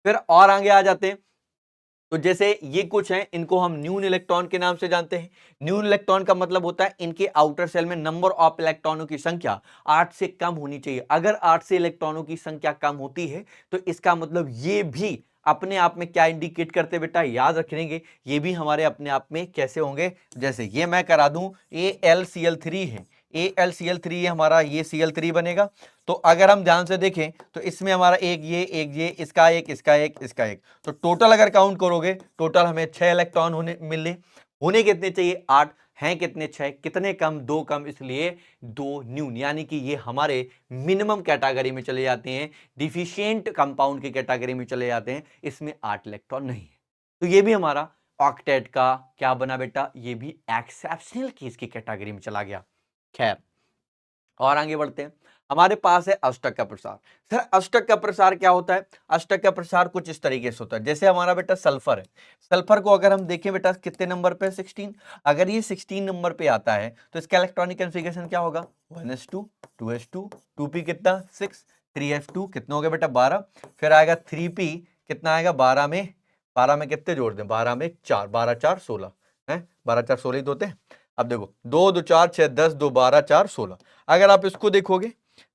फिर और आगे आ जाते हैं, तो जैसे ये कुछ हैं, इनको हम न्यून इलेक्ट्रॉन के नाम से जानते हैं। न्यून इलेक्ट्रॉन का मतलब होता है इनके आउटर सेल में नंबर ऑफ इलेक्ट्रॉनों की संख्या 8 से कम होनी चाहिए। अगर 8 से इलेक्ट्रॉनों की संख्या कम होती है तो इसका मतलब ये भी अपने आप में क्या इंडिकेट करते बेटा? याद रखेंगे, ये भी हमारे अपने आप में कैसे होंगे? जैसे ये मैं करा दूं AlCl3 है, AlCl3 हमारा ये Cl3 बनेगा। तो अगर हम ध्यान से देखें तो इसमें हमारा एक ये इसका एक, तो टोटल अगर काउंट करोगे टोटल हमें 6 इलेक्ट्रॉन होने कितने चाहिए? 8 हैं कितने? 6। कितने कम? 2 कम, इसलिए 2 न्यून, यानी कि ये हमारे मिनिमम कैटेगरी में चले जाते हैं, डिफिशिएंट कंपाउंड की कैटेगरी में चले जाते हैं। इसमें 8 इलेक्ट्रॉन नहीं है, तो ये भी हमारा ऑक्टेट का क्या बना बेटा? ये भी एक्सेप्शनल केस की कैटेगरी में चला गया। खैर, और आगे बढ़ते हैं। हमारे पास है अष्टक का प्रसार। सर अष्टक का प्रसार क्या होता है? अष्टक का प्रसार कुछ इस तरीके से होता है, जैसे हमारा बेटा सल्फर है। सल्फर को अगर हम देखें बेटा कितने नंबर पे? 16। अगर ये 16 नंबर पे आता है तो इसका इलेक्ट्रॉनिक कॉन्फ़िगरेशन क्या होगा? 1s2 2s2 2p कितना? 6 3f2 कितना हो गया बेटा? 12। फिर आएगा 3p कितना आएगा? 12 में कितने जोड़ दें? 12 में 4, 12 4 16 है, 12 4 16 ही तो होते हैं। अब देखो 2 2 4 6 10 2 12 4 16। अगर आप इसको देखोगे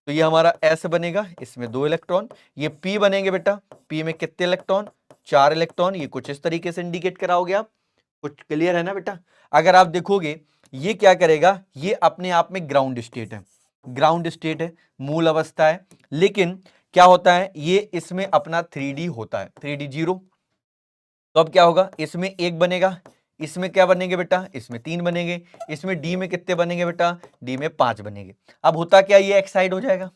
तो ये हमारा S बनेगा, इसमें 2 इलेक्ट्रॉन। ये P बनेंगे बेटा, P में कितने इलेक्ट्रॉन? 4 इलेक्ट्रॉन। ये कुछ इस तरीके से इंडिकेट कराओगे आप, कुछ क्लियर है ना बेटा? अगर आप देखोगे ये क्या करेगा, ये अपने आप में ग्राउंड स्टेट है, ग्राउंड स्टेट है, मूल अवस्था है, लेकिन क्या होता है ये इसमें अपना 3D होता है, 3D जीरो। तो अब क्या होगा, इसमें एक बनेगा, इसमें क्या बनेंगे बेटा, इसमें 3 बनेंगे, इसमें डी में कितने बनेंगे बेटा, डी में 5 बनेंगे। अब होता क्या, ये एक्साइड हो जाएगा,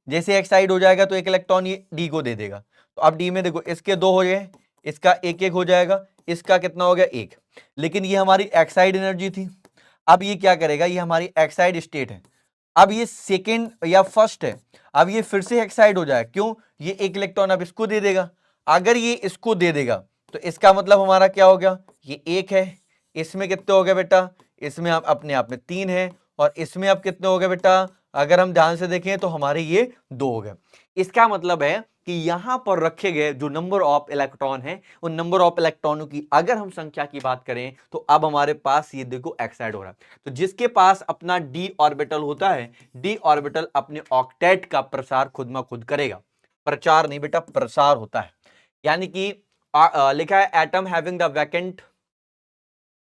जैसे एक्साइड हो जाएगा तो एक इलेक्ट्रॉन ये डी को दे देगा। तो अब डी में देखो इसके 2 हो गए, इसका एक एक हो जाएगा, इसका कितना हो गया, एक। लेकिन ये हमारी एक्साइड एनर्जी थी, अब ये क्या करेगा, ये हमारी एक्साइड स्टेट है, अब ये सेकेंड या फर्स्ट है, अब ये फिर से एक्साइड हो जाए, क्यों, ये एक इलेक्ट्रॉन अब इसको दे देगा। अगर ये इसको दे देगा तो इसका मतलब हमारा क्या हो गया, ये एक है, इसमें कितने हो गए बेटा, इसमें आप अपने आप में 3 है, और इसमें अब कितने हो गए बेटा, अगर हम ध्यान से देखें तो हमारे ये 2 हो गए। इसका मतलब है कि यहां पर रखे गए जो नंबर ऑफ इलेक्ट्रॉन है, उन नंबर ऑफ इलेक्ट्रॉनों की अगर हम संख्या की बात करें तो अब हमारे पास ये देखो एक्साइड हो रहा है। तो जिसके पास अपना डी ऑर्बिटल होता है, डी ऑर्बिटल अपने ऑक्टेट का प्रसार खुद में खुद करेगा, प्रचार नहीं बेटा, प्रसार होता है। यानी कि लिखा है atom having the vacant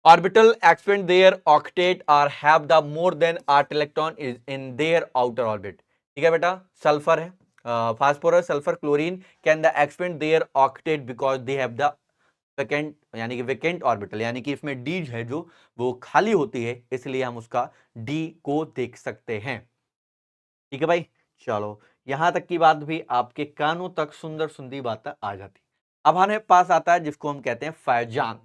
orbital expand their octet or have the more than 8 electron is in their outer orbit। ठीक है बेटा, सल्फर है, phosphorus, sulphur, chlorine can the expand their octet because they have the vacant, यानी कि vacant orbital, यानी कि इसमें D है जो वो खाली होती है, इसलिए हम उसका डी को देख सकते हैं। ठीक है भाई, चलो यहां तक की बात भी आपके कानों तक सुंदर सुंदर बातें आ जाती। अब हमारे पास आता है जिसको हम कहते हैं फैजान।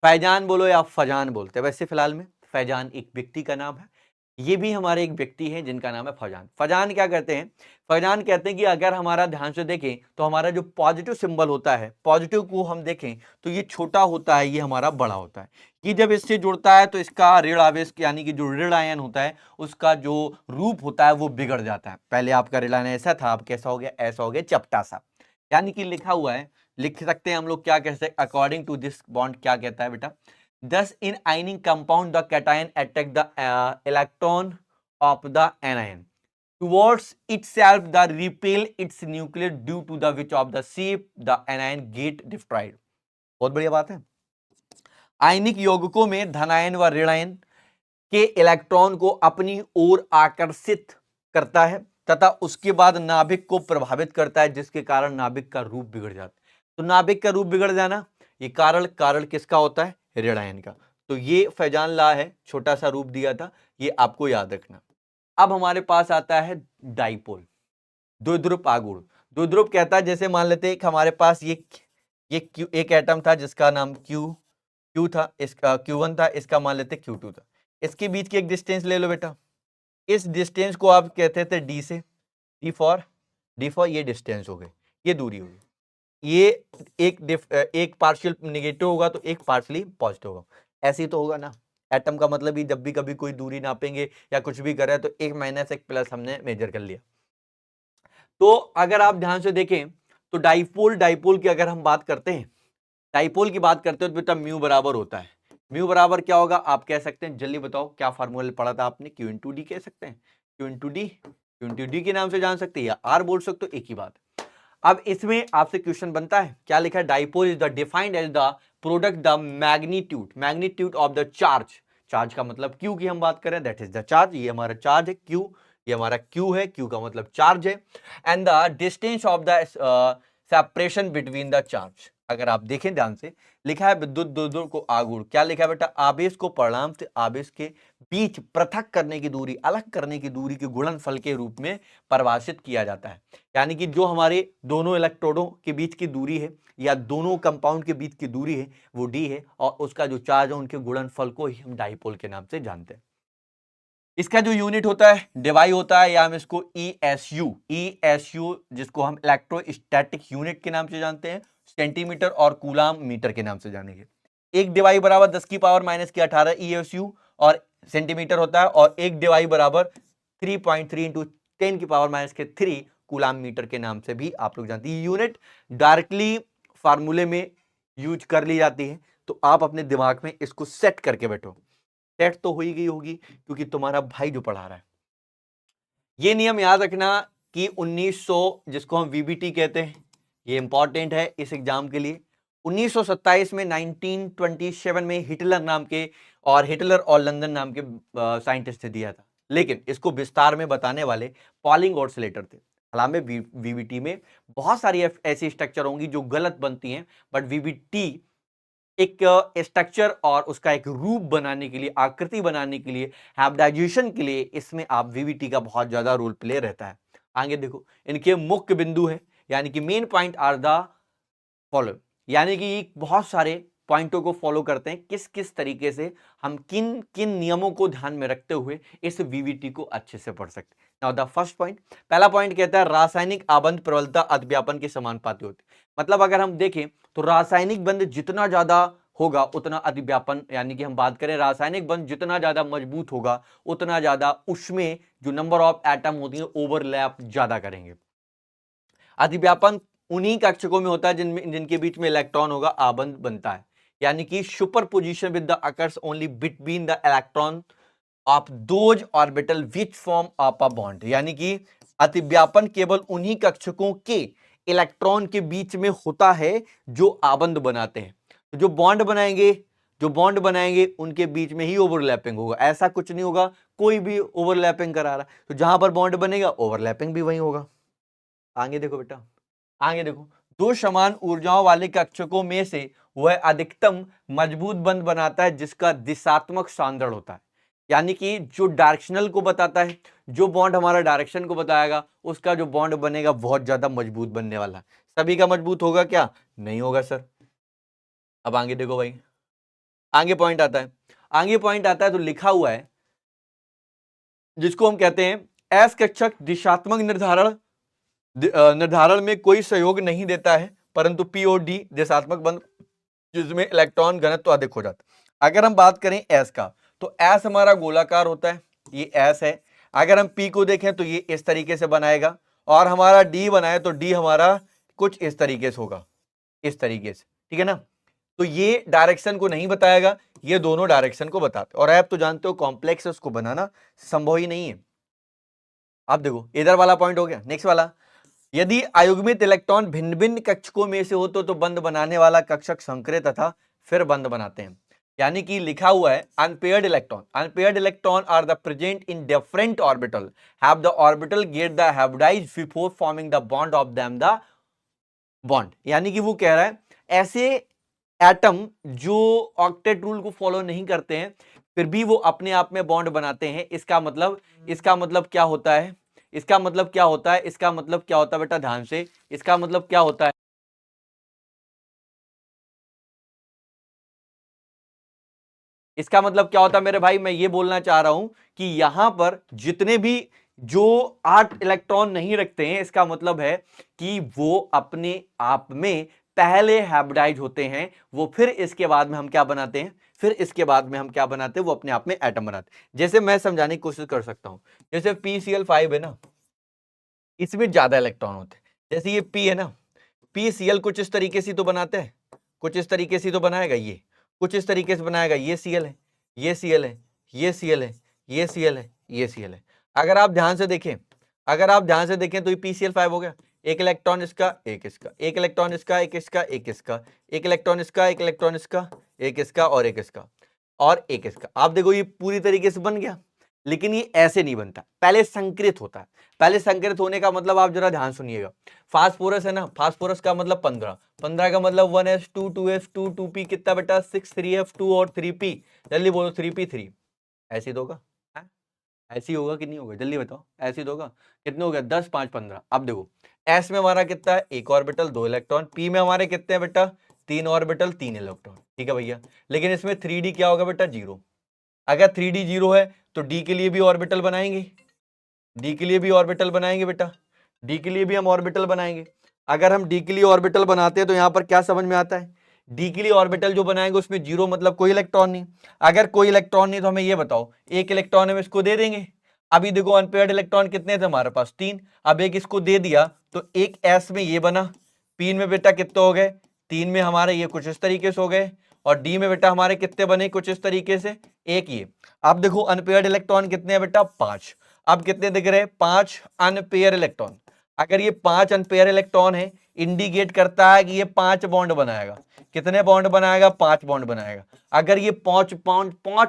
फैजान बोलो या फजान बोलते हैं, वैसे फिलहाल में फैजान एक व्यक्ति का नाम है, ये भी हमारे एक व्यक्ति हैं जिनका नाम है फजान। फजान क्या करते हैं, फजान कहते हैं कि अगर हमारा ध्यान से देखें तो हमारा जो पॉजिटिव सिंबल होता है, पॉजिटिव को हम देखें तो ये छोटा होता है, ये हमारा बड़ा होता है। ये जब इससे जुड़ता है तो इसका ऋण आवेश यानी कि जो ऋण आयन होता है उसका जो रूप होता है वो बिगड़ जाता है। पहले आपका ऋण आयन ऐसा था, अब कैसा हो गया, ऐसा हो गया, चपटा सा। यानी कि लिखा हुआ है, लिख सकते हैं हम लोग, क्या कह सकते हैं, अकॉर्डिंग टू दिस बॉन्ड क्या कहता है बेटा, thus in ionic compound the cation attack the electron of the anion towards itself the repel its nucleus due to the which of the shape the anion get destroyed। बहुत बढ़िया बात है। आयनिक यौगिकों में धनायन व ऋणायन के इलेक्ट्रॉन को अपनी ओर आकर्षित करता है तथा उसके बाद नाभिक को प्रभावित करता है, जिसके कारण नाभिक का रूप बिगड़ जाता है। तो नाभिक का रूप बिगड़ जाना, ये कारण कारण किसका होता है, ऋणायन का। तो ये फैजान ला है, छोटा सा रूप दिया था, ये आपको याद रखना। अब हमारे पास आता है डाइपोल, द्विध्रुव आघूर्ण। द्विध्रुव कहता है, जैसे मान लेते हैं कि हमारे पास ये क्यू, एक एटम था जिसका नाम क्यू था, इसका Q1 था, इसका मान लेते Q2 था। इसके बीच की एक डिस्टेंस ले लो बेटा, इस डिस्टेंस को आप कहते थे डी से, डी फॉर ये डिस्टेंस हो गई, ये दूरी होगी। ये एक पार्शियल निगेटिव होगा तो एक पार्शियली पॉजिटिव होगा, ऐसे ही तो होगा ना। एटम का मतलब ही जब भी कभी कोई दूरी नापेंगे या कुछ भी करें तो एक माइनस एक प्लस हमने मेजर कर लिया। तो अगर आप ध्यान से देखें तो डाइपोल की अगर हम बात करते हैं, डाइपोल की बात करते हो तो बेटा म्यू बराबर होता है। म्यू बराबर क्या होगा, आप कह सकते हैं, जल्दी बताओ क्या फार्मूला पढ़ा था आपने, क्यू इंटू डी कह सकते हैं, क्यू इंटू डी के नाम से जान सकते हैं, या आर बोल सकते हो, एक ही बात। अब इसमें आपसे क्वेश्चन बनता है, क्या लिखा है, dipole is the defined as the product the magnitude of the charge. Charge का मतलब क्यू की हम बात करें, दैट इज द चार्ज, ये हमारा चार्ज है क्यू, ये हमारा क्यू है, क्यू का मतलब चार्ज है, and the distance of the separation between the charge. अगर आप देखें ध्यान से, लिखा है विद्युत द्विध्रुव को आघूर्ण, क्या लिखा है बेटा, आवेश को परिणाम से आवेश के बीच पृथक करने की दूरी, अलग करने की दूरी के गुणनफल के रूप में परिभाषित किया जाता है। यानी कि जो हमारे दोनों इलेक्ट्रोडों के बीच की दूरी है या दोनों कंपाउंड के बीच की दूरी है वो डी है, और उसका जो चार्ज है उनके गुणनफल को ही हम डाइपोल के नाम से जानते हैं। इसका जो यूनिट होता है डिवाई होता है, या हम इसको ESU जिसको हम इलेक्ट्रोस्टैटिक यूनिट के नाम से जानते हैं, सेंटीमीटर और कूलाम मीटर के नाम से जानेंगे। एक डिवाई बराबर 10 की पावर माइनस की 18 ESU और सेंटीमीटर होता है, और एक डिवाई बराबर 3.3 इंटू 10 की पावर माइनस के 3 कूलाम मीटर के नाम से भी आप लोग जानते हैं। यूनिट डायरेक्टली फार्मूले में यूज कर ली जाती है, तो आप अपने दिमाग में इसको सेट करके बैठो। सेट तो हो ही गई होगी क्योंकि तुम्हारा भाई जो पढ़ा रहा है। ये नियम याद रखना कि 1900 जिसको हम VBT कहते हैं, ये इंपॉर्टेंट है इस एग्जाम के लिए। 1927 में 1927 में हिटलर और लंदन नाम के साइंटिस्ट ने दिया था, लेकिन इसको विस्तार में बताने वाले पॉलिंग और स्लेटर थे। हालांकि वीवीटी में बहुत सारी ऐसी स्ट्रक्चर होंगी जो गलत बनती हैं, बट वीवीटी एक स्ट्रक्चर और उसका एक रूप बनाने के लिए, आकृति बनाने के लिए, हाइब्रिडाइजेशन के लिए, इसमें आप वीवीटी का बहुत ज्यादा रोल प्ले रहता है। आगे देखो, इनके मुख्य बिंदु है, यानी कि main point are the follow, यानी कि बहुत सारे पॉइंटों को फॉलो करते हैं, किस किस तरीके से हम किन किन नियमों को ध्यान में रखते हुए इस वीवीटी को अच्छे से पढ़ सकते हैं। नाउ द फर्स्ट पॉइंट, पहला पॉइंट कहता है रासायनिक आबंध प्रबलता अतिव्यापन के समानुपाती होती है। मतलब अगर हम देखें तो रासायनिक बंध जितना ज्यादा होगा उतना अतिव्यापन, यानी कि हम बात करें रासायनिक बंध जितना ज्यादा मजबूत होगा उतना ज्यादा उसमें जो नंबर ऑफ एटम होती है ओवरलैप ज्यादा करेंगे। अतिव्यापन उन्हीं कक्षकों में होता है जिनके बीच में इलेक्ट्रॉन होगा, आबंध बनता है, यानी कि super position with the occurs only between the electron of those orbital which form up a bond, यानी कि अतिव्यापन केवल उन्हीं कक्षकों के इलेक्ट्रॉन के बीच में होता है जो आबंध बनाते हैं। तो जो बॉन्ड बनाएंगे उनके बीच में ही ओवरलैपिंग होगा, ऐसा कुछ नहीं होगा कोई भी ओवरलैपिंग करा रहा, तो जहां पर बॉन्ड बनेगा ओवरलैपिंग भी वहीं होगा। आगे देखो बेटा, आगे देखो, दो समान ऊर्जाओं वाले कक्षकों में से वह अधिकतम मजबूत बंध बनाता है जिसका दिशात्मक सांद्रण होता है, यानी कि जो डायरेक्शनल को बताता है, जो बॉन्ड हमारा डायरेक्शन को बताएगा उसका जो बॉन्ड बनेगा बहुत ज्यादा मजबूत बनने वाला है। सभी का मजबूत होगा क्या? नहीं होगा सर। अब आगे देखो भाई, आगे पॉइंट आता है, आगे पॉइंट आता है तो लिखा हुआ है जिसको हम कहते हैं एस कक्षक दिशात्मक निर्धारण में कोई सहयोग नहीं देता है, परंतु पी और डी दिशात्मक बंध जिसमें इलेक्ट्रॉन घनत्व अधिक हो जाता है। अगर हम बात करें एस का, तो एस हमारा गोलाकार होता है, ये एस है। अगर हम पी को देखें तो ये इस तरीके से बनाएगा, और हमारा डी बनाए तो डी हमारा कुछ इस तरीके से होगा, इस तरीके से, ठीक है ना। तो ये डायरेक्शन को नहीं बताएगा, ये दोनों डायरेक्शन को बताते, और आप तो जानते हो कॉम्प्लेक्स उसको बनाना संभव ही नहीं है। आप देखो इधर वाला पॉइंट हो गया, नेक्स्ट वाला, यदि अयुग्मित इलेक्ट्रॉन भिन्न भिन्न कक्षकों में से हो तो बंध बनाने वाला कक्षक संकरे तथा फिर बंध बनाते हैं। यानी कि लिखा हुआ है unpaired electron are the present in different orbital have the orbital get the hybridized before forming the bond of them the bond. यानी कि वो कह रहा है ऐसे एटम जो ऑक्टेट रूल को फॉलो नहीं करते हैं फिर भी वो अपने आप में बॉन्ड बनाते हैं। इसका मतलब क्या होता है, इसका मतलब क्या होता है, इसका मतलब क्या होता है बेटा, ध्यान से, इसका मतलब क्या होता है, इसका मतलब क्या होता है मेरे भाई, मैं ये बोलना चाह रहा हूं कि यहां पर जितने भी जो 8 इलेक्ट्रॉन नहीं रखते हैं, इसका मतलब है कि वो अपने आप में पहले हाइब्रिडाइज होते हैं, वो फिर इसके बाद में हम क्या बनाते हैं, फिर इसके बाद में हम क्या बनाते हैं, वो अपने आप में एटम बनाते हैं। जैसे मैं समझाने की कोशिश कर सकता हूं, जैसे PCl5 है ना, इसमें ज्यादा इलेक्ट्रॉन होते हैं। जैसे ये P है ना, PCl कुछ इस तरीके से तो बनाते हैं, कुछ इस तरीके से तो बनाएगा, ये कुछ इस तरीके से बनाएगा, ये Cl है, ये Cl है, ये Cl है, ये Cl है, ये Cl है। अगर आप ध्यान से देखें, अगर आप ध्यान से देखें तो ये PCl5 हो गया, एक इलेक्ट्रॉन इसका, एक इसका, एक इलेक्ट्रॉन इसका, एक इसका, एक इसका, एक इलेक्ट्रॉन इसका, एक इलेक्ट्रॉन इसका, एक इसका और एक इसका और एक इसका। आप देखो ये पूरी तरीके से बन गया, लेकिन ये ऐसे नहीं बनता, पहले संकृत होता है। पहले संकृत होने का मतलब आप जरा ध्यान सुनिएगा, फास्फोरस है ना, फास्फोरस का मतलब 15, 15 का मतलब 1s2 2s2 2p कितना बेटा 6 3f2 और 3p, जल्दी बोलो 3p3, ऐसे तो होगा, ऐसे ही होगा कि नहीं होगा, जल्दी बताओ, ऐसे तो होगा। कितने हो गया 10 5 15। अब देखो s में हमारा कितना है, एक ऑर्बिटल 2 इलेक्ट्रॉन, p में हमारे कितने हैं बेटा 3 ऑर्बिटल 3 इलेक्ट्रॉन, ठीक है भैया। लेकिन इसमें 3d क्या होगा बेटा 0। अगर 3d 0 है तो d के लिए भी ऑर्बिटल बनाएंगे, d के लिए भी ऑर्बिटल बनाएंगे बेटा, d के लिए भी हम ऑर्बिटल बनाएंगे। अगर हम d के लिए ऑर्बिटल बनाते हैं तो यहां पर क्या समझ में आता है, d के लिए ऑर्बिटल जो बनाएंगे उसमें 0 मतलब कोई इलेक्ट्रॉन नहीं। अगर कोई इलेक्ट्रॉन नहीं तो हमें ये बताओ, एक इलेक्ट्रॉन हम इसको दे देंगे। अभी देखो अनपेयर्ड इलेक्ट्रॉन कितने थे हमारे पास 3, अब एक इसको दे दिया तो एक s में ये बना, p में बेटा कितने हो गए 3 में हमारे ये कुछ इस तरीके से हो गए, और d में बेटा हमारे कितने बने कुछ इस तरीके से, एक ये। अब देखो अनपेयर्ड इलेक्ट्रॉन कितने हैं बेटा 5। अब कितने दिख रहे हैं 5 अनपेयर इलेक्ट्रॉन। अगर ये 5 अनपेयर इलेक्ट्रॉन है, इंडिकेट करता है कि ये 5 बॉन्ड बनाएगा। कितने बॉन्ड बनाएगा? 5 बॉन्ड बनाएगा। अगर ये 5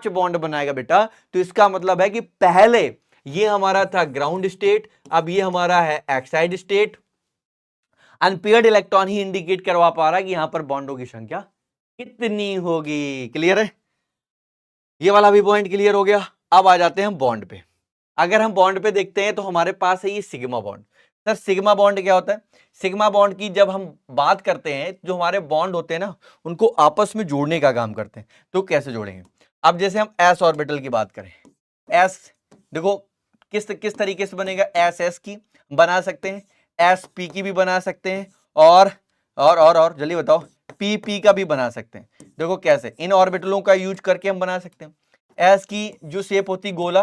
बॉन्ड बनाएगा बेटा, तो इसका मतलब है कि पहले ये हमारा था ग्राउंड स्टेट, अब ये हमारा है एक्साइड स्टेट। अनपेयर्ड इलेक्ट्रॉन ही इंडिकेट करवा पा रहा है कि यहां पर बॉन्डों की संख्या कितनी होगी। क्लियर है? ये वाला भी पॉइंट क्लियर हो गया। अब आ जाते हैं हम बॉन्ड पे। अगर हम बॉन्ड पे देखते हैं तो हमारे पास है ये sigma bond. Sir sigma bond क्या होता है? सिग्मा बॉन्ड की जब हम बात करते हैं, जो हमारे बॉन्ड होते हैं ना, उनको आपस में जोड़ने का काम करते हैं। तो कैसे जोड़ेंगे? अब जैसे हम एस ऑर्बिटल की बात करें, एस देखो किस किस तरीके से बनेगा। एस एस की बना सकते हैं, एस पी की भी बना सकते हैं, और जल्दी बताओ, पी पी का भी बना सकते हैं। देखो कैसे, इन ऑर्बिटलों का यूज करके हम बना सकते हैं। एस की जो शेप होती गोला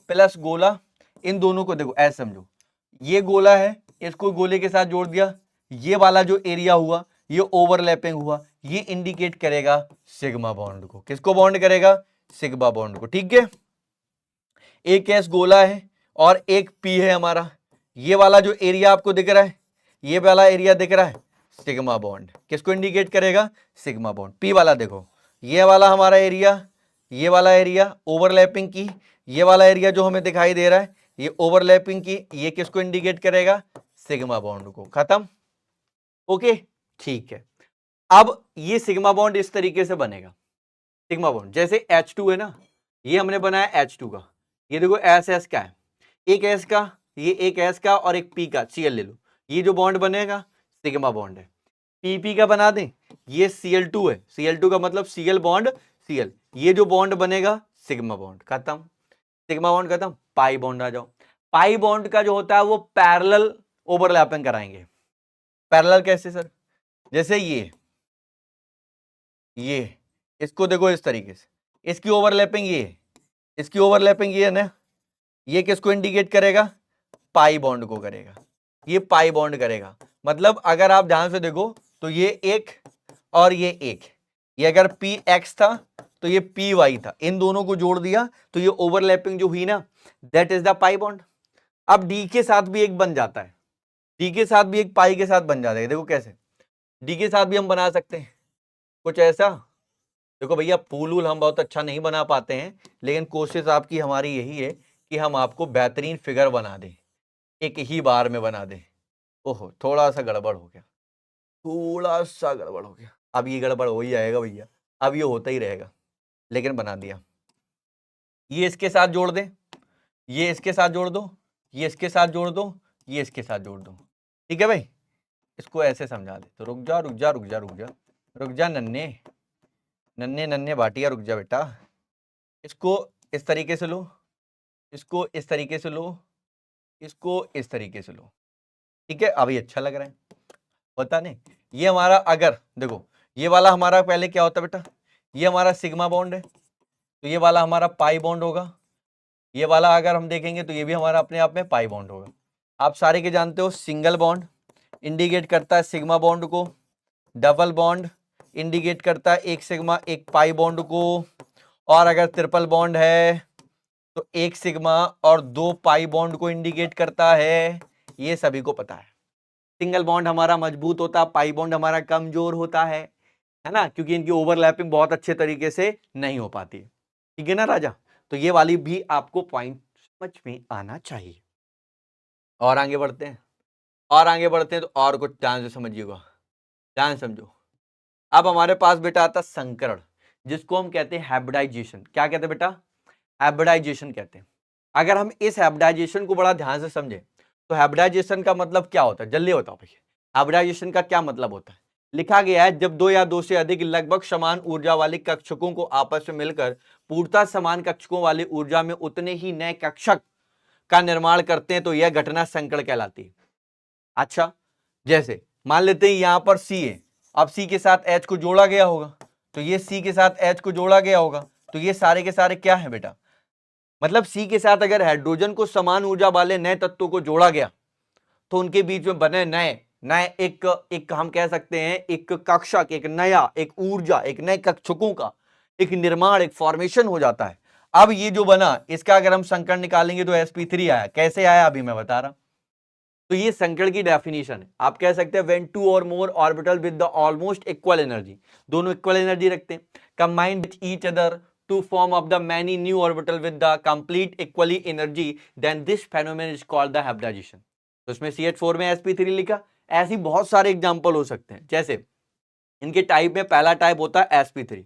प्लस गोला, इन दोनों को देखो ऐसे समझो, ये गोला है, इसको गोले के साथ जोड़ दिया, ये वाला जो एरिया हुआ ये ओवरलैपिंग हुआ, ये इंडिकेट करेगा सिग्मा बॉन्ड को। किसको बॉन्ड करेगा? सिग्मा बॉन्ड को। ठीक है, एक एस गोला है और एक पी है हमारा। ये वाला जो एरिया आपको दिख रहा है, ये वाला एरिया दिख रहा है, सिग्मा बॉन्ड किसको इंडिकेट करेगा? Sigma bond. पी वाला देखो, ये वाला हमारा एरिया, ये वाला एरिया ओवरलैपिंग की, ये वाला एरिया जो हमें दिखाई दे रहा है ये ओवरलैपिंग की, ये किसको इंडिकेट करेगा? सिग्मा बॉन्ड को। खत्म? ओके, ठीक है। अब ये सिग्मा बॉन्ड इस तरीके से बनेगा। सिग्मा बॉन्ड जैसे H2 है ना, ये हमने बनाया H2 का, ये देखो एस एस का है, एक एस का, ये एक एस का और एक पी का, Cl ले लो, ये जो बॉन्ड बनेगा सिग्मा बॉन्ड है। पी का बना दें, ये Cl2 है, Cl2 का मतलब Cl बॉन्ड Cl, ये जो बॉन्ड बनेगा सिग्मा बॉन्ड। खत्म? सिग्मा बॉन्ड खत्म। पाई बॉन्ड आ जाओ। पाई बॉन्ड का जो होता है वो पैरेलल ओवरलैपिंग कराएंगे। पैरेलल कैसे सर? जैसे ये इसको देखो इस तरीके से, इसकी ओवरलैपिंग ये, इसकी ओवरलैपिंग ये है ना, ये किसको इंडिकेट करेगा? पाई बॉन्ड को करेगा। ये पाई बॉन्ड करेगा, मतलब अगर आप ध्यान से देखो तो ये एक और ये एक, ये अगर पी एक्स था तो ये पी वाई था, इन दोनों को जोड़ दिया तो ये ओवरलैपिंग जो हुई ना, that is the pi bond. अब डी के साथ भी एक बन जाता है, डी के साथ भी एक पाई के साथ बन जाता है। देखो कैसे, डी के साथ भी हम बना सकते हैं कुछ ऐसा। देखो भैया पूल वूल हम बहुत अच्छा नहीं बना पाते हैं, लेकिन कोशिश आपकी हमारी यही है कि हम आपको बेहतरीन फिगर बना दें, एक ही बार में बना दें। ओहो, थोड़ा सा गड़बड़ हो गया, थोड़ा सा गड़बड़ हो गया। अब ये गड़बड़ हो ही जाएगा भैया, अब ये होता ही रहेगा, लेकिन बना दिया। ये इसके साथ जोड़ दें, ये इसके साथ जोड़ दो, ये इसके साथ जोड़ दो, ये इसके साथ जोड़ दो। ठीक है भाई, इसको ऐसे समझा दे तो रुक जा रुक जा रुक जा रुक जा रुक जा नन्हे नन्हे नन्हे भाटिया, रुक जा बेटा। इसको इस तरीके से लो, इसको इस तरीके से लो, इसको इस तरीके से लो। ठीक है, अभी अच्छा लग रहा है, पता नहीं। ये हमारा अगर देखो, ये वाला हमारा पहले क्या होता है बेटा, ये हमारा सिग्मा बॉन्ड है, तो ये वाला हमारा पाई बॉन्ड होगा। ये वाला अगर हम देखेंगे तो ये भी हमारा अपने आप में पाई बॉन्ड होगा। आप सारे के जानते हो, सिंगल बॉन्ड इंडिकेट करता है सिग्मा बॉन्ड को, डबल बॉन्ड इंडिकेट करता है एक सिग्मा एक पाई बॉन्ड को, और अगर ट्रिपल बॉन्ड है तो एक सिग्मा और 2 पाई बॉन्ड को इंडिकेट करता है। ये सभी को पता है। सिंगल बॉन्ड हमारा मजबूत होता है, पाई बॉन्ड हमारा कमजोर होता है ना, क्योंकि इनकी ओवरलैपिंग बहुत अच्छे तरीके से नहीं हो पाती। ठीक है ना राजा? तो ये वाली भी आपको पॉइंट समझ में आना चाहिए। और आगे बढ़ते हैं, और आगे बढ़ते हैं तो और कुछ ध्यान से समझिएगा, ध्यान समझो। अब हमारे पास बेटा आता संकरण, जिसको हम कहते हैं हाइब्रिडाइजेशन। क्या कहते हैं बेटा? हाइब्रिडाइजेशन कहते हैं। अगर हम इस हाइब्रिडाइजेशन को बड़ा ध्यान से समझे तो हाइब्रिडाइजेशन का मतलब क्या होता है, जल्दी बताओ भैया। हाइब्रिडाइजेशन का क्या मतलब होता है? लिखा गया है, जब दो या दो से अधिक लगभग समान ऊर्जा वाले कक्षकों को आपस में मिलकर पूर्णतः समान कक्षकों वाली ऊर्जा में उतने ही नए कक्षक का निर्माण करते हैं तो यह घटना संकरण कहलाती है। अच्छा, जैसे मान लेते हैं यहां पर सी है, अब सी के साथ एच को जोड़ा गया होगा, तो ये सी के साथ एच को जोड़ा गया होगा, तो ये सारे के सारे क्या है बेटा? मतलब सी के साथ अगर हाइड्रोजन को समान ऊर्जा वाले नए तत्वों को जोड़ा गया तो उनके बीच में बने नए नए एक हम कह सकते हैं एक कक्षक, एक नया, एक ऊर्जा, एक नए कक्षकों का एक निर्माण, एक फॉर्मेशन हो जाता है। अब ये जो बना, इसका अगर हम संकरण निकालेंगे तो sp3 आया। कैसे आया अभी मैं बता रहा। तो ये संकरण की डेफिनेशन है। आप कह सकते हैं when two or more orbital with the almost equal energy, दोनों इक्वल एनर्जी रखते हैं, combined with each other to form of the many new orbital with the complete equally energy, then this phenomenon is called the hybridization. तो इसमें CH4 में sp3 लिखा। ऐसी बहुत सारे एग्जांपल हो सकते हैं, जैसे इनके टाइप में पहला टाइप होता है sp3,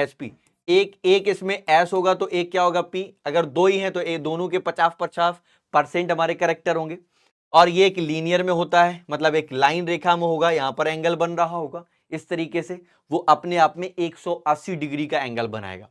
sp, एक इसमें s होगा तो एक क्या होगा p, अगर दो ही हैं तो एक दोनों के 50-50% हमारे करेक्टर होंगे। और ये एक लीनियर में होता है, मतलब एक लाइन रेखा में होगा, यहां पर एंगल बन रहा होगा इस तरीके से, वो अपने आप में 180 डिग्री का एंगल बनाएगा।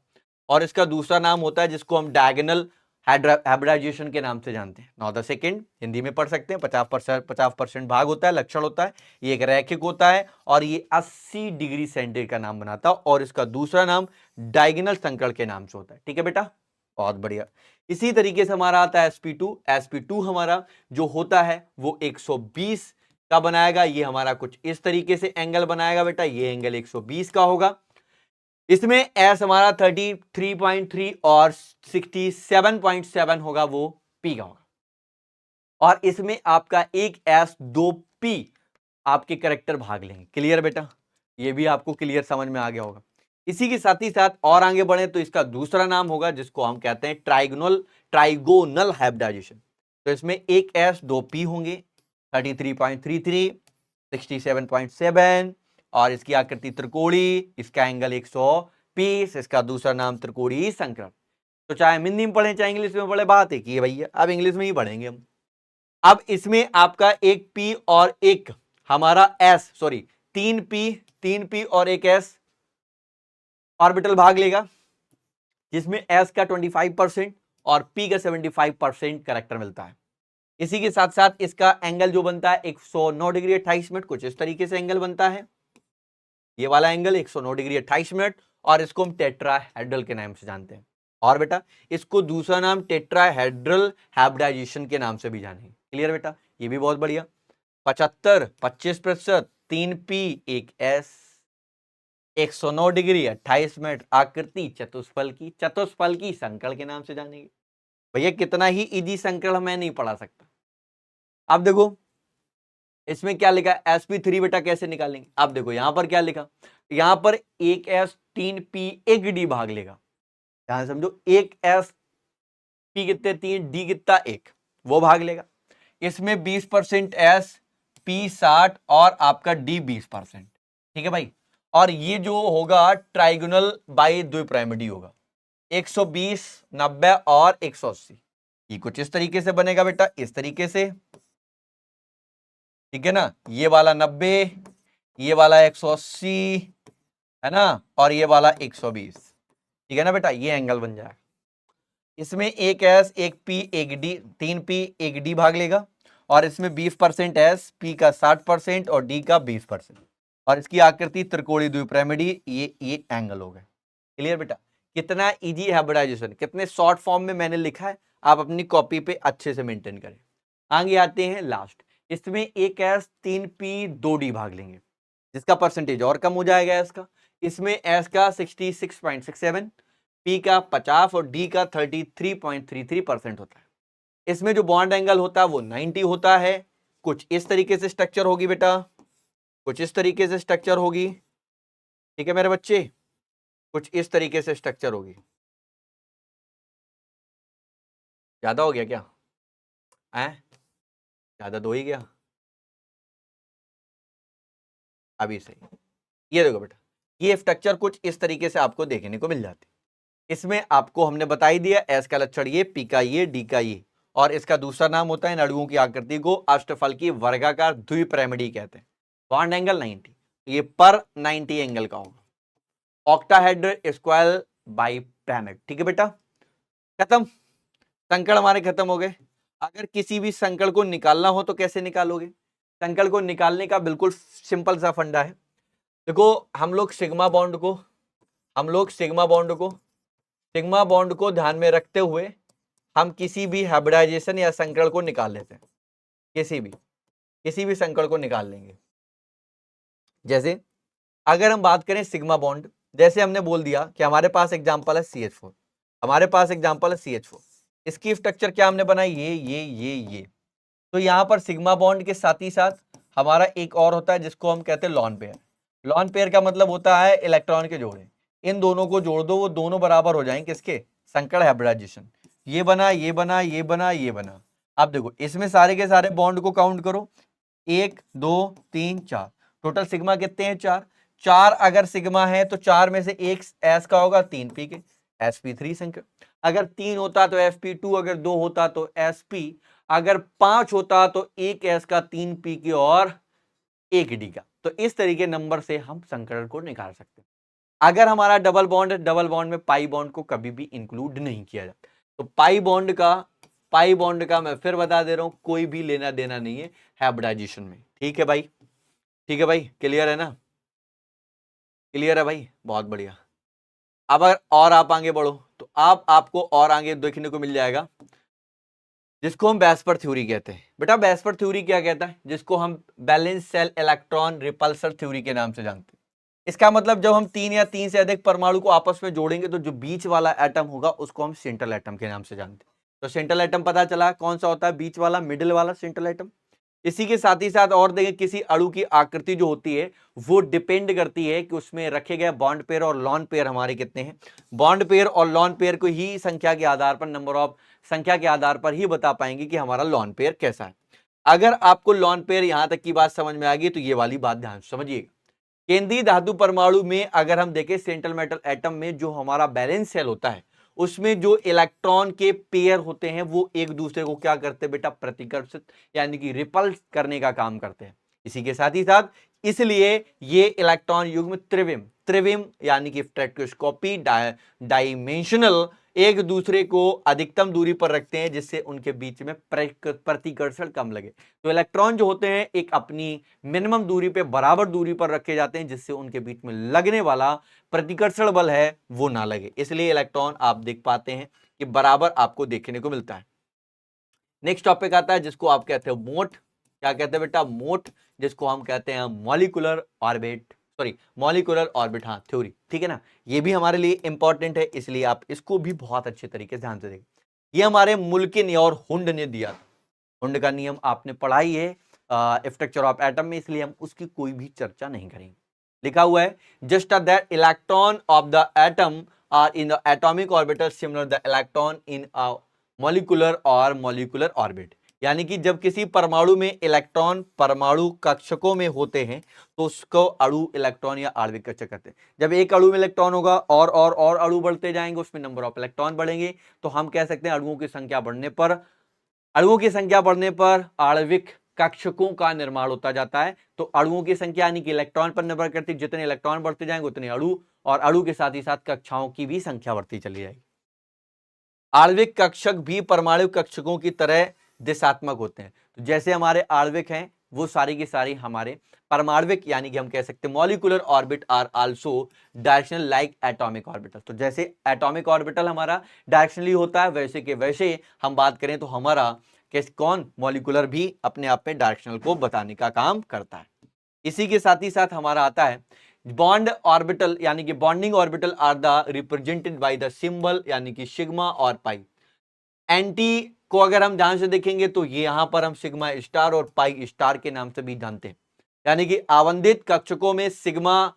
और इसका दूसरा नाम होता है जिसको हम डायगोनल हाइब्रिडाइजेशन के नाम से जानते हैं। नाउ द सेकंड, हिंदी में पढ़ सकते हैं, 50% भाग होता है, लक्षण होता है, ये एक रैखिक होता है और ये 80 डिग्री सेंटीग्रेड का नाम बनाता है, और इसका दूसरा नाम डायगोनल संकर्ण के नाम से होता है। ठीक है बेटा, बहुत बढ़िया। इसी तरीके से हमारा आता है sp2 हमारा जो होता है वो 120 का बनाएगा, ये हमारा कुछ इस तरीके से एंगल बनाएगा बेटा, ये एंगल 120 का होगा। इसमें s हमारा 33.3 और 67.7 होगा, वो p का होगा। और इसमें आपका एक s 2p आपके करेक्टर भाग लेंगे। क्लियर बेटा, ये भी आपको क्लियर समझ में आ गया होगा। इसी के साथ ही साथ और आगे बढ़े तो इसका दूसरा नाम होगा जिसको हम कहते हैं ट्राइगोनल हाइब्रिडाइजेशन। तो इसमें एक s 2p होंगे, 33.33, 67.7 और इसकी आकृति त्रिकोणी, इसका एंगल 120, इसका दूसरा नाम त्रिकोणीय संकरण। तो चाहे हिंदी में पढ़े चाहे इंग्लिश में पढ़े, बात एक ही है भैया, अब इंग्लिश में ही पढ़ेंगे हम। अब इसमें आपका एक p और एक हमारा तीन p और एक s ऑर्बिटल भाग लेगा, जिसमें s का 25% और p का 75% करेक्टर मिलता है। इसी के साथ साथ इसका एंगल जो बनता है 109 डिग्री 28 मिनट, कुछ इस तरीके से एंगल बनता है, ये वाला एंगल 109 डिग्री 28 मिनट, और इसको हम टेट्राहेड्रल के नाम से जानते हैं। और बेटा इसको दूसरा नाम टेट्राहेड्रल हाइब्रिडाइजेशन के नाम से भी जानेंगे। क्लियर बेटा, ये भी बहुत बढ़िया। 75, 25%, 3p, एक s, 109 डिग्री 28 मिनट, आकृति चतुष्फल की संकर्ण के नाम से जानेंगे। भैया कितना ही इजी संकर्ण मैं नहीं पढ़ा सकता। अब देखो इसमें क्या लिखा है, sp3 बेटा कैसे निकालेंगे। अब देखो यहां पर क्या लिखा, यहां पर एक s 3p एक d भाग लेगा, ध्यान समझो, एक s p कितने 3, d कितना 1, वो भाग लेगा। इसमें 20% s, p 60 और आपका d 20%। ठीक है भाई, और ये जो होगा ट्राइगोनल बाई द्विप्राइमडी होगा, 120, 90 और 180। ये कुछ इस तरीके से बनेगा बेटा, इस तरीके से, ठीक है ना, ये वाला 90, ये वाला 180 है ना, और ये वाला 120, ठीक है ना बेटा, ये एंगल बन जाएगा। इसमें एक s, एक p, एक d, 3p, एक d भाग लेगा, और इसमें 20% s, p का 60% और d का 20%, और इसकी आकृति त्रिकोणीय द्विपिरामिडी, ये एंगल हो गए। क्लियर बेटा, कितना इजी हाइब्रिडाइजेशन, कितने शॉर्ट फॉर्म में मैंने लिखा है, आप अपनी कॉपी पे अच्छे से मेंटेन करें। आगे आते हैं लास्ट, इसमें एक s, 3p, 2d भाग लेंगे, जिसका परसेंटेज और कम हो जाएगा s का। इसमें s का 66.67, p का 50 और d का 33.33% होता है। इसमें जो बॉन्ड एंगल होता है वो 90 होता है। कुछ इस तरीके से स्ट्रक्चर होगी बेटा, कुछ इस तरीके से स्ट्रक्चर होगी, ठीक है मेरे बच्चे, कुछ इस तरीके से स्ट्रक्चर होगी। ज्यादा हो गया क्या है, ज्यादा तो ही गया, अभी सही। ये देखो बेटा, ये स्ट्रक्चर कुछ इस तरीके से आपको देखने को मिल जाती है। इसमें आपको हमने बता ही दिया, एस का लक्षण ये, पी का ये, डी का ये, और इसका दूसरा नाम होता है, अणुओं की आकृति को अष्टफल की वर्गाकार द्विपिरामिडी कहते हैं। बॉन्ड एंगल 90, ये पर 90 एंगल का होगा, ऑक्टाहेड्रल स्क्वायर बाई पिरामिड। ठीक है बेटा, खत्म, संकड़ हमारे खत्म हो गए। अगर किसी भी संकड़ को निकालना हो तो कैसे निकालोगे, संकड़ को निकालने का बिल्कुल सिंपल सा फंडा है। देखो हम लोग सिग्मा बॉन्ड को ध्यान में रखते हुए हम किसी भी हाइब्रिडाइजेशन या संकड़ को निकाल लेते हैं, किसी भी संकड़ को निकाल लेंगे। जैसे अगर हम बात करें सिग्मा बॉन्ड, जैसे हमने बोल दिया कि हमारे पास एग्जांपल है CH4, इसकी स्ट्रक्चर क्या हमने बनाई, ये तो यहाँ पर सिग्मा बॉन्ड के साथ ही साथ हमारा एक और होता है जिसको हम कहते हैं लॉन पेयर। लॉन पेयर का मतलब होता है इलेक्ट्रॉन के जोड़े, इन दोनों को जोड़ दो, वो दोनों बराबर हो जाएंगे किसके, संकर हाइब्रिडाइजेशन। ये बना, ये बना, ये बना, ये बना। अब देखो इसमें सारे के सारे बॉन्ड को काउंट करो, 1 2 3 4, टोटल सिग्मा कितने हैं, 4। 4 अगर सिग्मा है तो 4 में से एक एस का होगा, 3 पी के, sp3 संकर। अगर 3 होता तो sp2, अगर 2 होता तो sp, अगर 5 होता तो एक एस का, 3 पी के और एक डी का। तो इस तरीके नंबर से हम संकरण को निकाल सकते हैं। अगर हमारा डबल बॉन्ड है, डबल बॉन्ड में पाई बॉन्ड को कभी भी इंक्लूड नहीं किया जाता। तो पाई बॉन्ड का मैं फिर बता दे रहा हूं, कोई भी लेना देना नहीं है हाइब्रिडाइजेशन में। ठीक है भाई, ठीक है भाई, क्लियर है ना, क्लियर है भाई, बहुत बढ़िया। अब अगर और आप आगे बढ़ो तो आपको और आगे देखने को मिल जाएगा जिसको हम बेस्पर थ्योरी कहते हैं। बेटा बेस्पर थ्योरी क्या कहता है, जिसको हम balance cell electron repulsor theory के नाम से जानते हैं। इसका मतलब जब हम 3 या 3 से अधिक परमाणु को आपस में जोड़ेंगे तो जो बीच वाला एटम होगा उसको हम सेंट्रल एटम के नाम से जानते हैं। तो सेंट्रल एटम पता चला कौन सा होता है, बीच वाला, मिडिल वाला सेंट्रल एटम। इसी के साथ ही साथ और देखें, किसी अणु की आकृति जो होती है वो डिपेंड करती है कि उसमें रखे गए बॉन्ड पेयर और लॉन पेयर हमारे कितने हैं। बॉन्ड पेयर और लॉन पेयर को ही संख्या के आधार पर, नंबर ऑफ संख्या के आधार पर ही बता पाएंगे कि हमारा लॉन पेयर कैसा है। अगर आपको लॉन पेयर यहां तक की बात समझ में आ गई तो ये वाली बात ध्यान से समझिएगा। केंद्रीय धातु परमाणु में अगर हम देखें सेंट्रल मेटल एटम में जो हमारा बैलेंस सेल होता है उसमें जो इलेक्ट्रॉन के पेयर होते हैं वो एक दूसरे को क्या करते हैं बेटा, प्रतिकर्षित यानी कि रिपल्स करने का काम करते हैं। इसी के साथ ही साथ इसलिए ये इलेक्ट्रॉन युग्म त्रिविम त्रिविम यानी कि स्पेक्ट्रोस्कोपी डायमेंशनल एक दूसरे को अधिकतम दूरी पर रखते हैं जिससे उनके बीच में प्रतिकर्षण कम लगे। तो इलेक्ट्रॉन जो होते हैं एक अपनी मिनिमम दूरी पे बराबर दूरी पर रखे जाते हैं जिससे उनके बीच में लगने वाला प्रतिकर्षण बल है वो ना लगे, इसलिए इलेक्ट्रॉन आप देख पाते हैं कि बराबर आपको देखने को मिलता है। नेक्स्ट टॉपिक आता है जिसको आप कहते हैं मोट। क्या कहते हैं बेटा, मोट, जिसको हम कहते हैं molecular orbit, sorry molecular orbit, हाँ थ्योरी, ठीक है ना। ये भी हमारे लिए इंपॉर्टेंट है, इसलिए आप इसको भी बहुत अच्छे तरीके से ध्यान से देखें। ये हमारे मुल्किन और हुंड ने दिया था। हुंड का नियम आपने पढ़ा ही है स्ट्रक्चर ऑफ एटम में, इसलिए हम उसकी कोई भी चर्चा नहीं करेंगे। लिखा हुआ है just that electron of the atom are in the atomic orbital similar the electron in a molecular और मॉलिक्यूलर ऑर्बिट। यानी कि जब किसी परमाणु में इलेक्ट्रॉन परमाणु कक्षकों में होते हैं तो उसको अणु इलेक्ट्रॉन या आणविक कक्षक कहते हैं। जब एक अणु में इलेक्ट्रॉन होगा और अणु बढ़ते जाएंगे, उसमें नंबर ऑफ इलेक्ट्रॉन बढ़ेंगे, तो हम कह सकते हैं अणुओं की संख्या बढ़ने पर, अणुओं की संख्या बढ़ने पर आणविक कक्षकों का निर्माण होता जाता है। तो अणुओं की संख्या यानी कि इलेक्ट्रॉन पर निर्भर करती है, जितने इलेक्ट्रॉन बढ़ते जाएंगे उतने अणु, और अणु के साथ ही साथ कक्षाओं की भी संख्या बढ़ती चली जाएगी। आणविक कक्षक भी परमाणु कक्षकों की तरह दिशात्मक होते हैं। तो जैसे हमारे आणविक हैं वो सारी की सारी हमारे परमाणविक यानी कि हम कह सकते हैं molecular orbit are also directional like atomic orbital. तो जैसे एटॉमिक ऑर्बिटल हमारा डायरेक्शनली होता है वैसे के वैसे हम बात करें तो हमारा कैसे कौन मॉलिक्यूलर भी अपने आप में डायरेक्शनल को बताने का काम करता है। इसी के साथ ही साथ हमारा आता है बॉन्ड ऑर्बिटल यानी कि bonding orbital are the represented by the symbol यानी कि सिग्मा और पाई। एंटी को अगर हम ध्यान से देखेंगे तो ये यहां पर हम सिग्मा स्टार और पाई स्टार के नाम से भी जानते हैं। यानी कि आवंदित कक्षकों में सिग्मा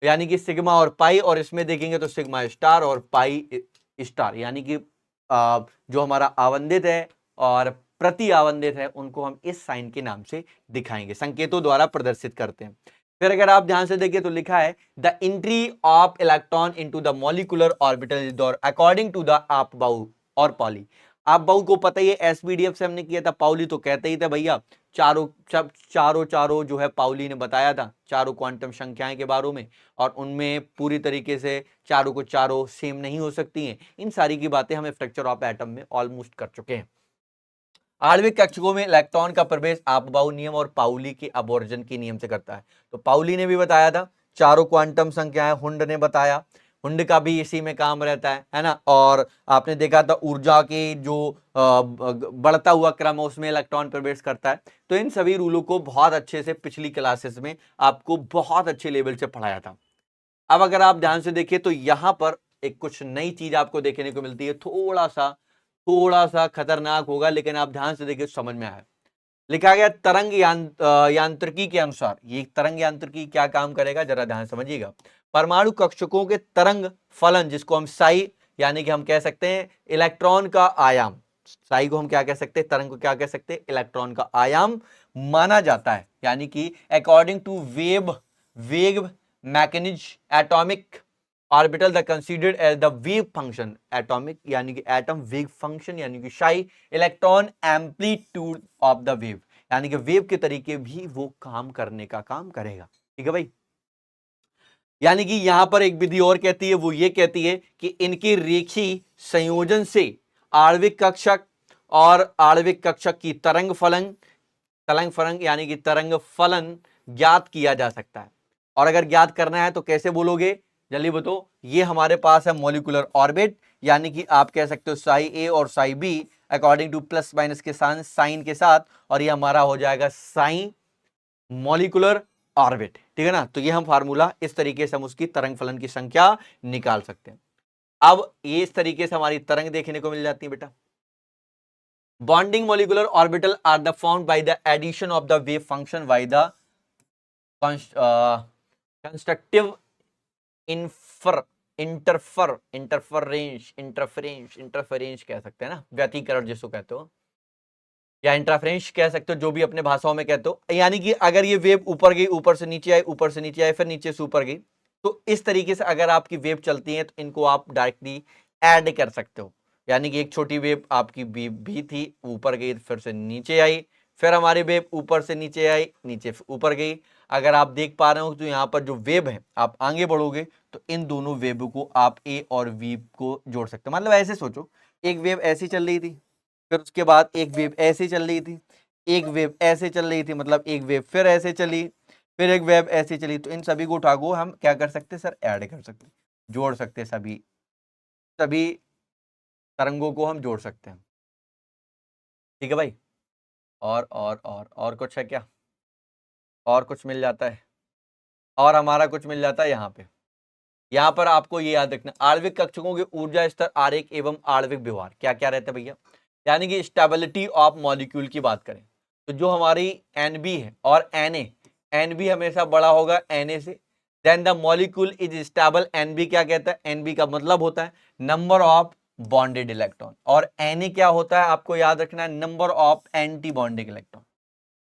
यानी कि सिग्मा और पाई, और इसमें देखेंगे तो सिग्मा स्टार और पाई स्टार, यानी कि जो हमारा आवंदित है और प्रति आवंदित है उनको हम इस साइन के नाम से दिखाएंगे, संकेतों द्वारा प्रदर्शित करते हैं। फिर अगर आप ध्यान से देखिए तो लिखा है the entry of electron into the molecular orbital according to the Aufbau or Pauli. आपबाउ को पता ही है, एसपीडीएफ से हमने किया था। पाउली तो कहते ही थे भैया चारों सब चारों जो है पाउली ने बताया था चारों क्वांटम संख्याएं के बारे में, और उनमें पूरी तरीके से चारों को चारों सेम नहीं हो सकती हैं। इन सारी की बातें हम स्ट्रक्चर ऑफ एटम में ऑलमोस्ट कर चुके हैं। आणविक कक्षकों में इलेक्ट्रॉन का प्रवेश आपबाउ नियम और पाउली के अबोर्जन के नियम से करता है। तो पाउली ने भी बताया था चारों क्वांटम संख्याएं, हुंड ने बताया, हुंड का भी इसी में काम रहता है ना। और आपने देखा था ऊर्जा के जो बढ़ता हुआ क्रम है उसमें इलेक्ट्रॉन प्रवेश करता है। तो इन सभी रूलों को बहुत अच्छे से पिछली क्लासेस में आपको बहुत अच्छे लेवल से पढ़ाया था। अब अगर आप ध्यान से देखिए तो यहां पर एक कुछ नई चीज आपको देखने को मिलती है, थोड़ा सा थोड़ा सा खतरनाक होगा, लेकिन आप ध्यान से देखिए समझ में आया। लिखा गया तरंग यांत्रिकी के अनुसार, ये तरंग यांत्रिकी क्या काम करेगा जरा ध्यान समझिएगा। परमाणु कक्षकों के तरंग फलन, जिसको हम साई यानी कि हम कह सकते हैं इलेक्ट्रॉन का आयाम, साई को हम क्या कह सकते हैं, तरंग को क्या कह सकते हैं, इलेक्ट्रॉन का आयाम माना जाता है। यानी कि according to wave mechanism atomic orbital the considered as the wave function, atomic यानी कि एटम वेव फंक्शन यानी कि psi electron amplitude of the wave, यानी कि वेव के तरीके भी वो काम करने का काम करेगा। ठीक है भाई। यानी कि यहां पर एक विधि और कहती है, वो ये कहती है कि इनके रेखीय संयोजन से आणविक कक्षक और आणविक कक्षक की तरंग फलन यानी कि तरंग फलन ज्ञात किया जा सकता है। और अगर ज्ञात करना है तो कैसे बोलोगे, जल्दी बताओ। ये हमारे पास है मॉलिक्यूलर ऑर्बिट, यानी कि आप कह सकते हो साई ए और Sai be according two plus minus के साइन के साथ, और ये हमारा हो जाएगा साइन मॉलिक्यूलर ऑर्बिट। ठीक है ना। तो ये हम फार्मूला इस तरीके से हम उसकी तरंग फलन की संख्या निकाल सकते हैं। अब ये इस तरीके से हमारी तरंग देखने को मिल जाती है बेटा। Bonding molecular orbital are the found by the addition of the wave function by the constructive interference कह सकते हैं ना, व्यतिकरण जिसको कहते हो, या इंटरफेरेंस कह सकते हो, जो भी अपने भाषाओं में कहते हो। यानी कि अगर ये वेव ऊपर गई, ऊपर से नीचे आई, ऊपर से नीचे आई, फिर नीचे से ऊपर गई, तो इस तरीके से अगर आपकी वेव चलती है तो इनको आप डायरेक्टली ऐड कर सकते हो। यानी कि एक छोटी वेव आपकी भी थी, ऊपर गई, फिर से नीचे आई, फिर हमारी वेव ऊपर से नीचे आई, नीचे ऊपर गई। अगर आप देख पा रहे हो तो यहाँ पर जो वेव है, आप आगे बढ़ोगे तो इन दोनों वेव को आप ए और वी को जोड़ सकते हो। मतलब ऐसे सोचो, एक वेव ऐसी चल रही थी, फिर उसके बाद एक वेव ऐसे चल रही थी, एक वेव ऐसे चल रही थी, मतलब एक वेव फिर ऐसे चली, फिर एक वेव ऐसे चली, तो इन सभी को उठा को हम क्या कर सकते हैं सर, ऐड कर सकते हैं, जोड़ सकते हैं, सभी तरंगों को हम जोड़ सकते हैं। ठीक है भाई। और कुछ है क्या, और कुछ मिल जाता है, और हमारा कुछ मिल जाता है यहाँ पे। यहाँ पर आपको ये याद रखना, आणविक कक्षकों के ऊर्जा स्तर, आरेख एवं आणविक व्यवहार क्या क्या रहता है भैया। यानी कि स्टेबिलिटी ऑफ मॉलिक्यूल की बात करें तो जो हमारी Nb है और Nb हमेशा बड़ा होगा Na से, then the molecule is stable. Nb क्या कहता है, Nb का मतलब होता है नंबर ऑफ बॉन्डेड इलेक्ट्रॉन, और Na क्या होता है आपको याद रखना है, number of anti bonded electron.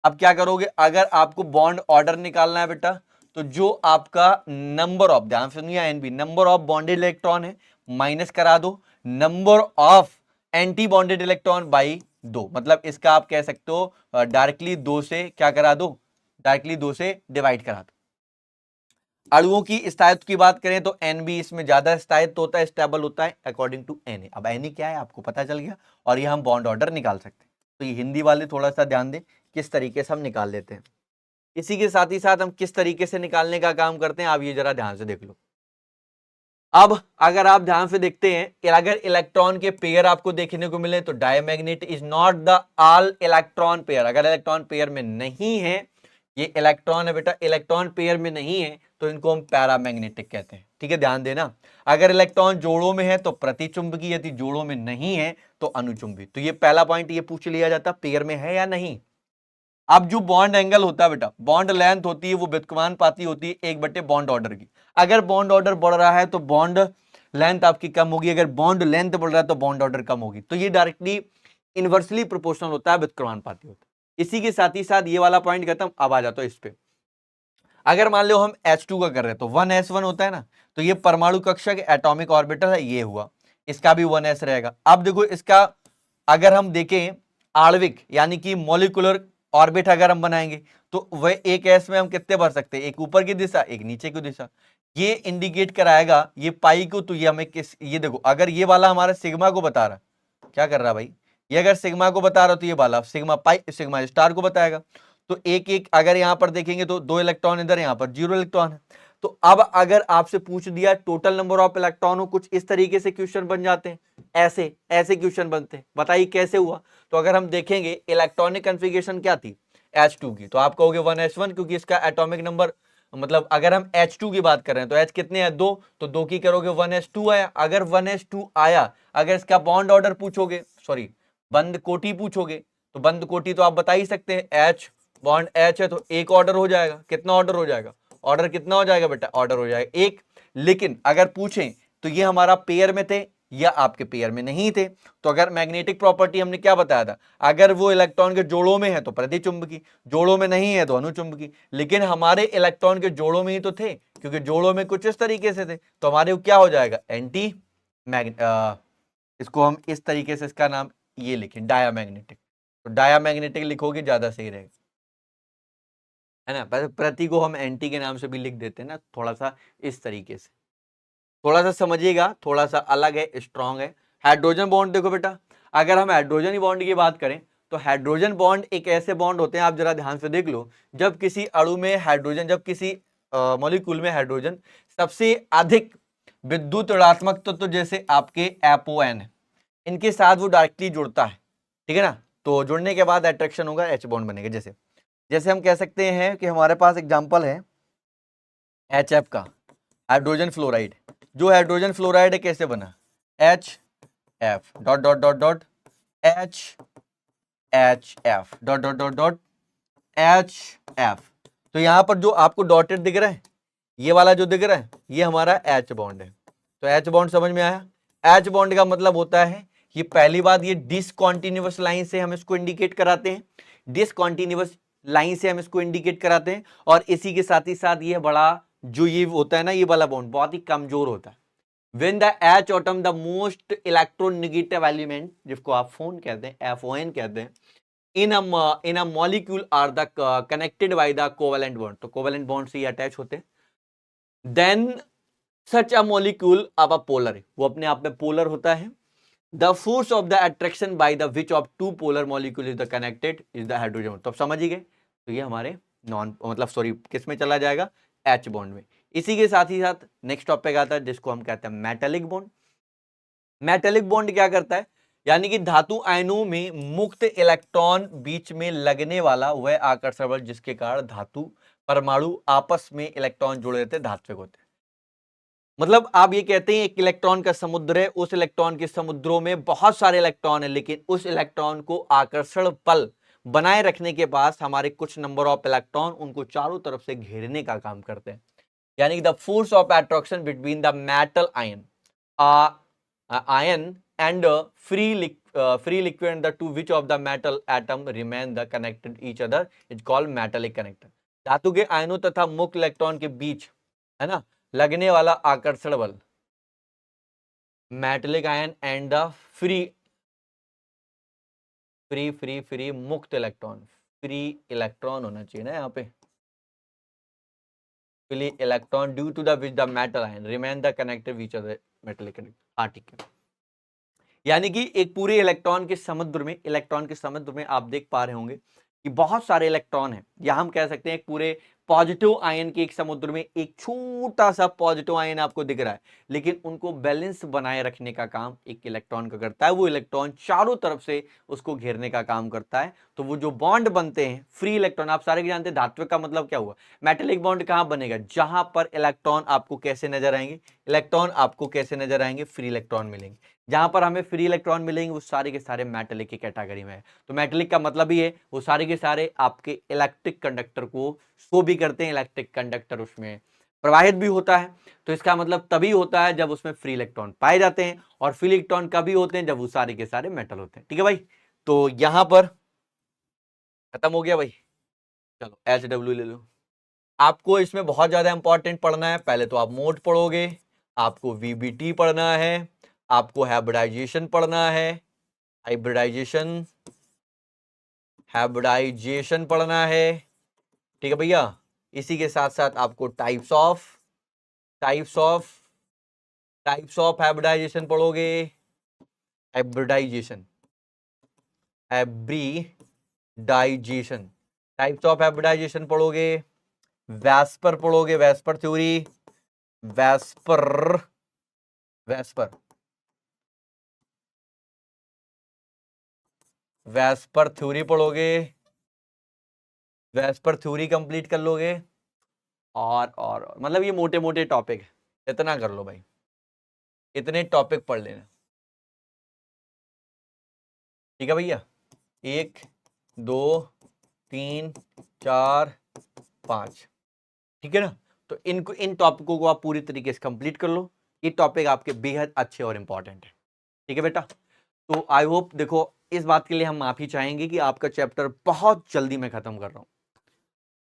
अब क्या करोगे, अगर आपको बॉन्ड ऑर्डर निकालना है बेटा, तो जो आपका नंबर ऑफ, ध्यान सुनिए Nb, number of bonded electron है, माइनस करा दो number of anti bonded electron by 2, मतलब इसका आप कह सकते हो डायरेक्टली 2 से क्या करा दो, डायरेक्टली 2 से डिवाइड करा दो। अणुओं की स्थायित्व की बात करें तो Nb इसमें ज्यादा स्थायित्व होता है, स्टेबल होता है अकॉर्डिंग टू Na। अब Na क्या है आपको पता चल गया, और ये हम बॉन्ड ऑर्डर निकाल सकते हैं। तो ये हिंदी वाले थोड़ा सा ध्यान दें किस तरीके से हम निकाल लेते हैं। इसी के साथ ही साथ हम किस तरीके से निकालने का काम करते हैं, आप ये जरा ध्यान से देख लो। अब अगर आप ध्यान से देखते हैं, अगर इलेक्ट्रॉन के पेयर आपको देखने को मिले तो diamagnet is not the all electron pair. अगर इलेक्ट्रॉन पेयर में नहीं है, ये इलेक्ट्रॉन है बेटा, इलेक्ट्रॉन पेयर में नहीं है तो इनको हम पैरामैग्नेटिक कहते हैं। ठीक है, ध्यान देना। अगर इलेक्ट्रॉन जोड़ों में है तो प्रतिचुंबकी, यदि जोड़ों में नहीं है तो अनुचुंबी। तो ये पहला पॉइंट ये पूछ लिया जाता, पेयर में है या नहीं। अब जो बॉन्ड एंगल होता है बेटा, बॉन्ड लेंथ होती है वो व्युत्क्रमानुपाती होती है 1/, बॉन्ड ऑर्डर की। अगर बॉन्ड ऑर्डर बढ़ रहा है तो बॉन्ड लेंथ आपकी कम होगी, अगर बॉन्ड लेंथ बढ़ रहा है तो बॉन्ड ऑर्डर कम होगी। तो ये डायरेक्टली इनवर्सली प्रोपोर्शनल होता है, व्युत्क्रमानुपाती होता है। इसी के साथ ही साथ ये वाला पॉइंट खत्म। अब आ जाता है इस पे, अगर मान लो हम H2 का कर रहे हैं तो 1s1 होता है ना, तो ये परमाणु कक्षक एटॉमिक ऑर्बिटल है, ये हुआ, इसका भी 1s रहेगा। अब देखो इसका अगर हम देखें आणविक यानी कि मॉलिक्यूलर ऑर्बिट अगर हम बनाएंगे तो वह एक एस में हम कितने भर सकते हैं, एक ऊपर की दिशा, एक नीचे की दिशा। ये इंडिकेट कराएगा ये पाई को, तो ये हमें किस, ये देखो अगर ये वाला हमारा सिग्मा को बता रहा, क्या कर रहा है भाई, ये अगर सिग्मा को बता रहा तो ये वाला सिग्मा पाई, सिग्मा स्टार को बताएगा। तो एक एक अगर यहां पर देखेंगे तो 2 इलेक्ट्रॉन इधर, यहां पर 0 इलेक्ट्रॉन है। तो अब अगर आपसे पूछ दिया टोटल नंबर ऑफ इलेक्ट्रॉन हो, कुछ इस तरीके से क्वेश्चन बन जाते हैं, ऐसे ऐसे क्वेश्चन बनते हैं। बताइए कैसे हुआ। तो अगर हम देखेंगे इलेक्ट्रॉनिक कॉन्फ़िगरेशन क्या थी H2 की, तो आप कहोगे 1s1 क्योंकि इसका एटॉमिक नंबर मतलब अगर हम H2 की बात कर रहे हैं तो H कितने हैं, 2, तो 2 की करोगे 1s2 आया। अगर 1s2 आया, अगर इसका बॉन्ड ऑर्डर पूछोगे, सॉरी बंद कोटि पूछोगे, तो बंद कोटि तो आप बता ही सकते हैं, H बॉन्ड H है तो एक ऑर्डर हो जाएगा। कितना ऑर्डर हो जाएगा, ऑर्डर कितना हो जाएगा बेटा, ऑर्डर हो जाएगा एक। लेकिन अगर पूछें तो ये हमारा पेयर में थे या आपके पेयर में नहीं थे, तो अगर मैग्नेटिक प्रॉपर्टी हमने क्या बताया था, अगर वो इलेक्ट्रॉन के जोड़ों में है तो प्रतिचुंबकी, जोड़ों में नहीं है तो अनुचुंबकी। लेकिन हमारे इलेक्ट्रॉन के जोड़ों में ही तो थे, क्योंकि जोड़ों में कुछ इस तरीके से थे, तो हमारे क्या हो जाएगा, एंटी इसको हम इस तरीके से इसका नाम ये लिखें डायामैग्नेटिक, तो डायामैग्नेटिक लिखोगे ज्यादा सही रहेगा, है ना। प्रति को हम एंटी के नाम से भी लिख देते हैं ना, थोड़ा सा इस तरीके से, थोड़ा सा समझिएगा, थोड़ा सा अलग है, स्ट्रॉन्ग है। हाइड्रोजन बॉन्ड देखो बेटा, अगर हम हाइड्रोजन बॉन्ड की बात करें तो हाइड्रोजन बॉन्ड एक ऐसे बॉन्ड होते हैं, आप जरा ध्यान से देख लो, जब किसी अणु में हाइड्रोजन, जब किसी मॉलिक्यूल में हाइड्रोजन सबसे अधिक विद्युत ऋणात्मक तत्व जैसे आपके एपोएन है, इनके साथ वो डायरेक्टली जुड़ता है, ठीक है ना। तो जुड़ने के बाद अट्रैक्शन होगा, एच बॉन्ड बनेगा। जैसे जैसे हम कह सकते हैं कि हमारे पास एग्जांपल है HF का, हाइड्रोजन फ्लोराइड। जो हाइड्रोजन फ्लोराइड है कैसे बना, HF dot dot dot dot HF dot dot dot dot HF। तो यहां पर जो आपको डॉटेड दिख रहा है, ये वाला जो दिख रहा है, ये हमारा H बॉन्ड है। तो H बॉन्ड समझ में आया। H बॉन्ड का मतलब होता है, ये पहली बात, ये डिसकंटीन्यूअस लाइन से हम इसको इंडिकेट कराते हैं, डिसकंटीन्यूअस लाइन से हम इसको इंडिकेट कराते हैं। और इसी के साथ ही साथ ये बड़ा जो ये होता है ना, ये वाला बॉन्ड बहुत ही कमजोर होता है। When the H atom, the most electronegative element, जिसको आप फोन कहते हैं, FON कहते हैं, in a molecule are the connected by the covalent bond, तो covalent bond से ये अटैच होते हैं। Then such a molecule अब पोलर है, वो अपने आप में पोलर होता है। The force of the attraction by the which of two polar molecule is the connected is the hydrogen bond। तो अब समझ ही गए, तो ये हमारे नॉन मतलब सॉरी किस में चला जाएगा, H बॉन्ड में। इसी के साथ ही साथ नेक्स्ट टॉपिक आता है जिसको हम कहते हैं मेटालिक बॉन्ड। मेटालिक बॉन्ड क्या करता है, यानी कि धातु आयनों में मुक्त इलेक्ट्रॉन बीच में लगने वाला वह आकर्षण बल जिसके कारण धातु परमाणु आपस में इलेक्ट्रॉन जुड़े रहते, धात्विक होते हैं। मतलब आप ये कहते हैं एक इलेक्ट्रॉन का समुद्र है, उस इलेक्ट्रॉन के समुद्रों में बहुत सारे इलेक्ट्रॉन है, लेकिन उस इलेक्ट्रॉन को आकर्षण बल बनाए रखने के पास हमारे कुछ नंबर ऑफ इलेक्ट्रॉन उनको चारों तरफ से घेरने का काम करते हैं। यानी कि the force of attraction between the metal ion ion and free liquid and the to which of the metal atom remain the connected each other is called metallic connector। धातु के आयनों तथा मुक्त इलेक्ट्रॉन के बीच, है ना, लगने वाला आकर्षण बल, metallic ion and the free free free free मुक्त इलेक्ट्रॉन, फ्री इलेक्ट्रॉन होना चाहिए ना यहाँ पे, free electron due to the which the metal ion remain the connected which other metallic connector. हाँ ठीक है, यानी कि एक पूरे इलेक्ट्रॉन के समुद्र में आप देख पा रहे होंगे कि बहुत सारे इलेक्ट्रॉन हैं, या हम कह सकते हैं एक पूरे पॉजिटिव आयन के एक समुद्र में एक छोटा सा पॉजिटिव आयन आपको दिख रहा है, लेकिन उनको बैलेंस बनाए रखने का काम एक इलेक्ट्रॉन का करता है। वो इलेक्ट्रॉन चारों तरफ से उसको घेरने का काम करता है। तो वो जो बॉन्ड बनते हैं फ्री इलेक्ट्रॉन, आप सारे जानते हैं धात्विक का मतलब क्या हुआ, मेटेलिक बॉन्ड कहां बनेगा, जहां पर इलेक्ट्रॉन आपको कैसे नजर आएंगे, इलेक्ट्रॉन आपको कैसे नजर आएंगे, फ्री इलेक्ट्रॉन मिलेंगे। जहां पर हमें फ्री इलेक्ट्रॉन मिलेंगे वो सारे के सारे मेटेलिक की कैटेगरी में है। तो मेटेलिक का मतलब ही है वो सारे के सारे आपके इलेक्ट्रिक कंडक्टर को शो भी करते हैं, इलेक्ट्रिक कंडक्टर उसमें प्रवाहित भी होता है। तो इसका मतलब तभी होता है जब उसमें फ्री इलेक्ट्रॉन पाए जाते हैं, और फ्री इलेक्ट्रॉन कभी होते हैं, जब वो सारे के सारे मेटल होते हैं। ठीक है भाई, तो यहां पर खत्म हो गया भाई। चलो HW ले लो। आपको इसमें बहुत ज्यादा इंपॉर्टेंट पढ़ना है, पहले तो आप मोड पढ़ोगे, आपको VBT पढ़ना है, आपको हाइब्रिडाइजेशन पढ़ना है, हाइब्रिडाइजेशन हाइब्रिडाइजेशन पढ़ना है, ठीक है भैया। इसी के साथ साथ आपको टाइप्स ऑफ हाइब्रिडाइजेशन पढ़ोगे, hybridization hybridization types of hybridization पढ़ोगे, वैस्पर पढ़ोगे, वैस्पर थ्योरी, वैस्पर वैस्पर वैस्पर थ्योरी पढ़ोगे, वैस्पर थ्योरी कंप्लीट कर लोगे। और मतलब ये मोटे मोटे टॉपिक है, इतना कर लो भाई, इतने टॉपिक पढ़ लेना। ठीक है भैया, 1 2 3 4 5, ठीक है ना। तो इनको, इन टॉपिकों को आप पूरी तरीके से कंप्लीट कर लो। ये टॉपिक आपके बेहद अच्छे और इंपॉर्टेंट है। ठीक है बेटा, तो आई होप, देखो इस बात के लिए हम माफी चाहेंगे कि आपका चैप्टर बहुत जल्दी मैं खत्म कर रहा हूं।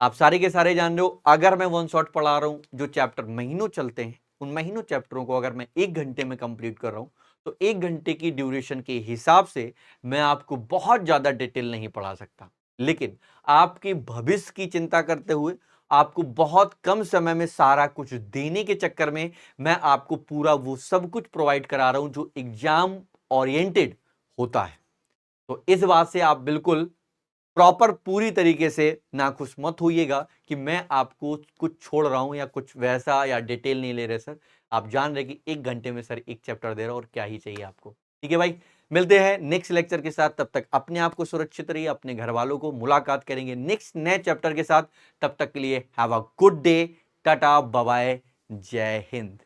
आप सारे के सारे जान रहे हो, अगर मैं वन शॉट पढ़ा रहा हूं, जो चैप्टर महीनों चलते हैं, उन महीनों चैप्टरों को अगर मैं 1 घंटे में कंप्लीट कर रहा हूं, तो 1 घंटे की ड्यूरेशन के हिसाब से मैं आपको बहुत ज्यादा डिटेल नहीं पढ़ा सकता। लेकिन आपके भविष्य की चिंता करते हुए, आपको बहुत कम समय में सारा कुछ देने के चक्कर में, मैं आपको पूरा वो सब कुछ प्रोवाइड करा रहा हूं जो एग्जाम ओरिएंटेड होता है। तो इस बात से आप बिल्कुल प्रॉपर पूरी तरीके से नाखुश मत होइएगा कि मैं आपको कुछ छोड़ रहा हूं या कुछ वैसा या डिटेल नहीं ले रहे सर। आप जान रहे कि 1 घंटे में सर एक चैप्टर दे रहा हूं और क्या ही चाहिए आपको। ठीक है भाई, मिलते हैं नेक्स्ट लेक्चर के साथ। तब तक अपने आप को सुरक्षित रहिए, अपने घर वालों को, मुलाकात करेंगे नेक्स्ट नए चैप्टर के साथ। तब तक के लिए have a good day, tata bye bye, जय हिंद।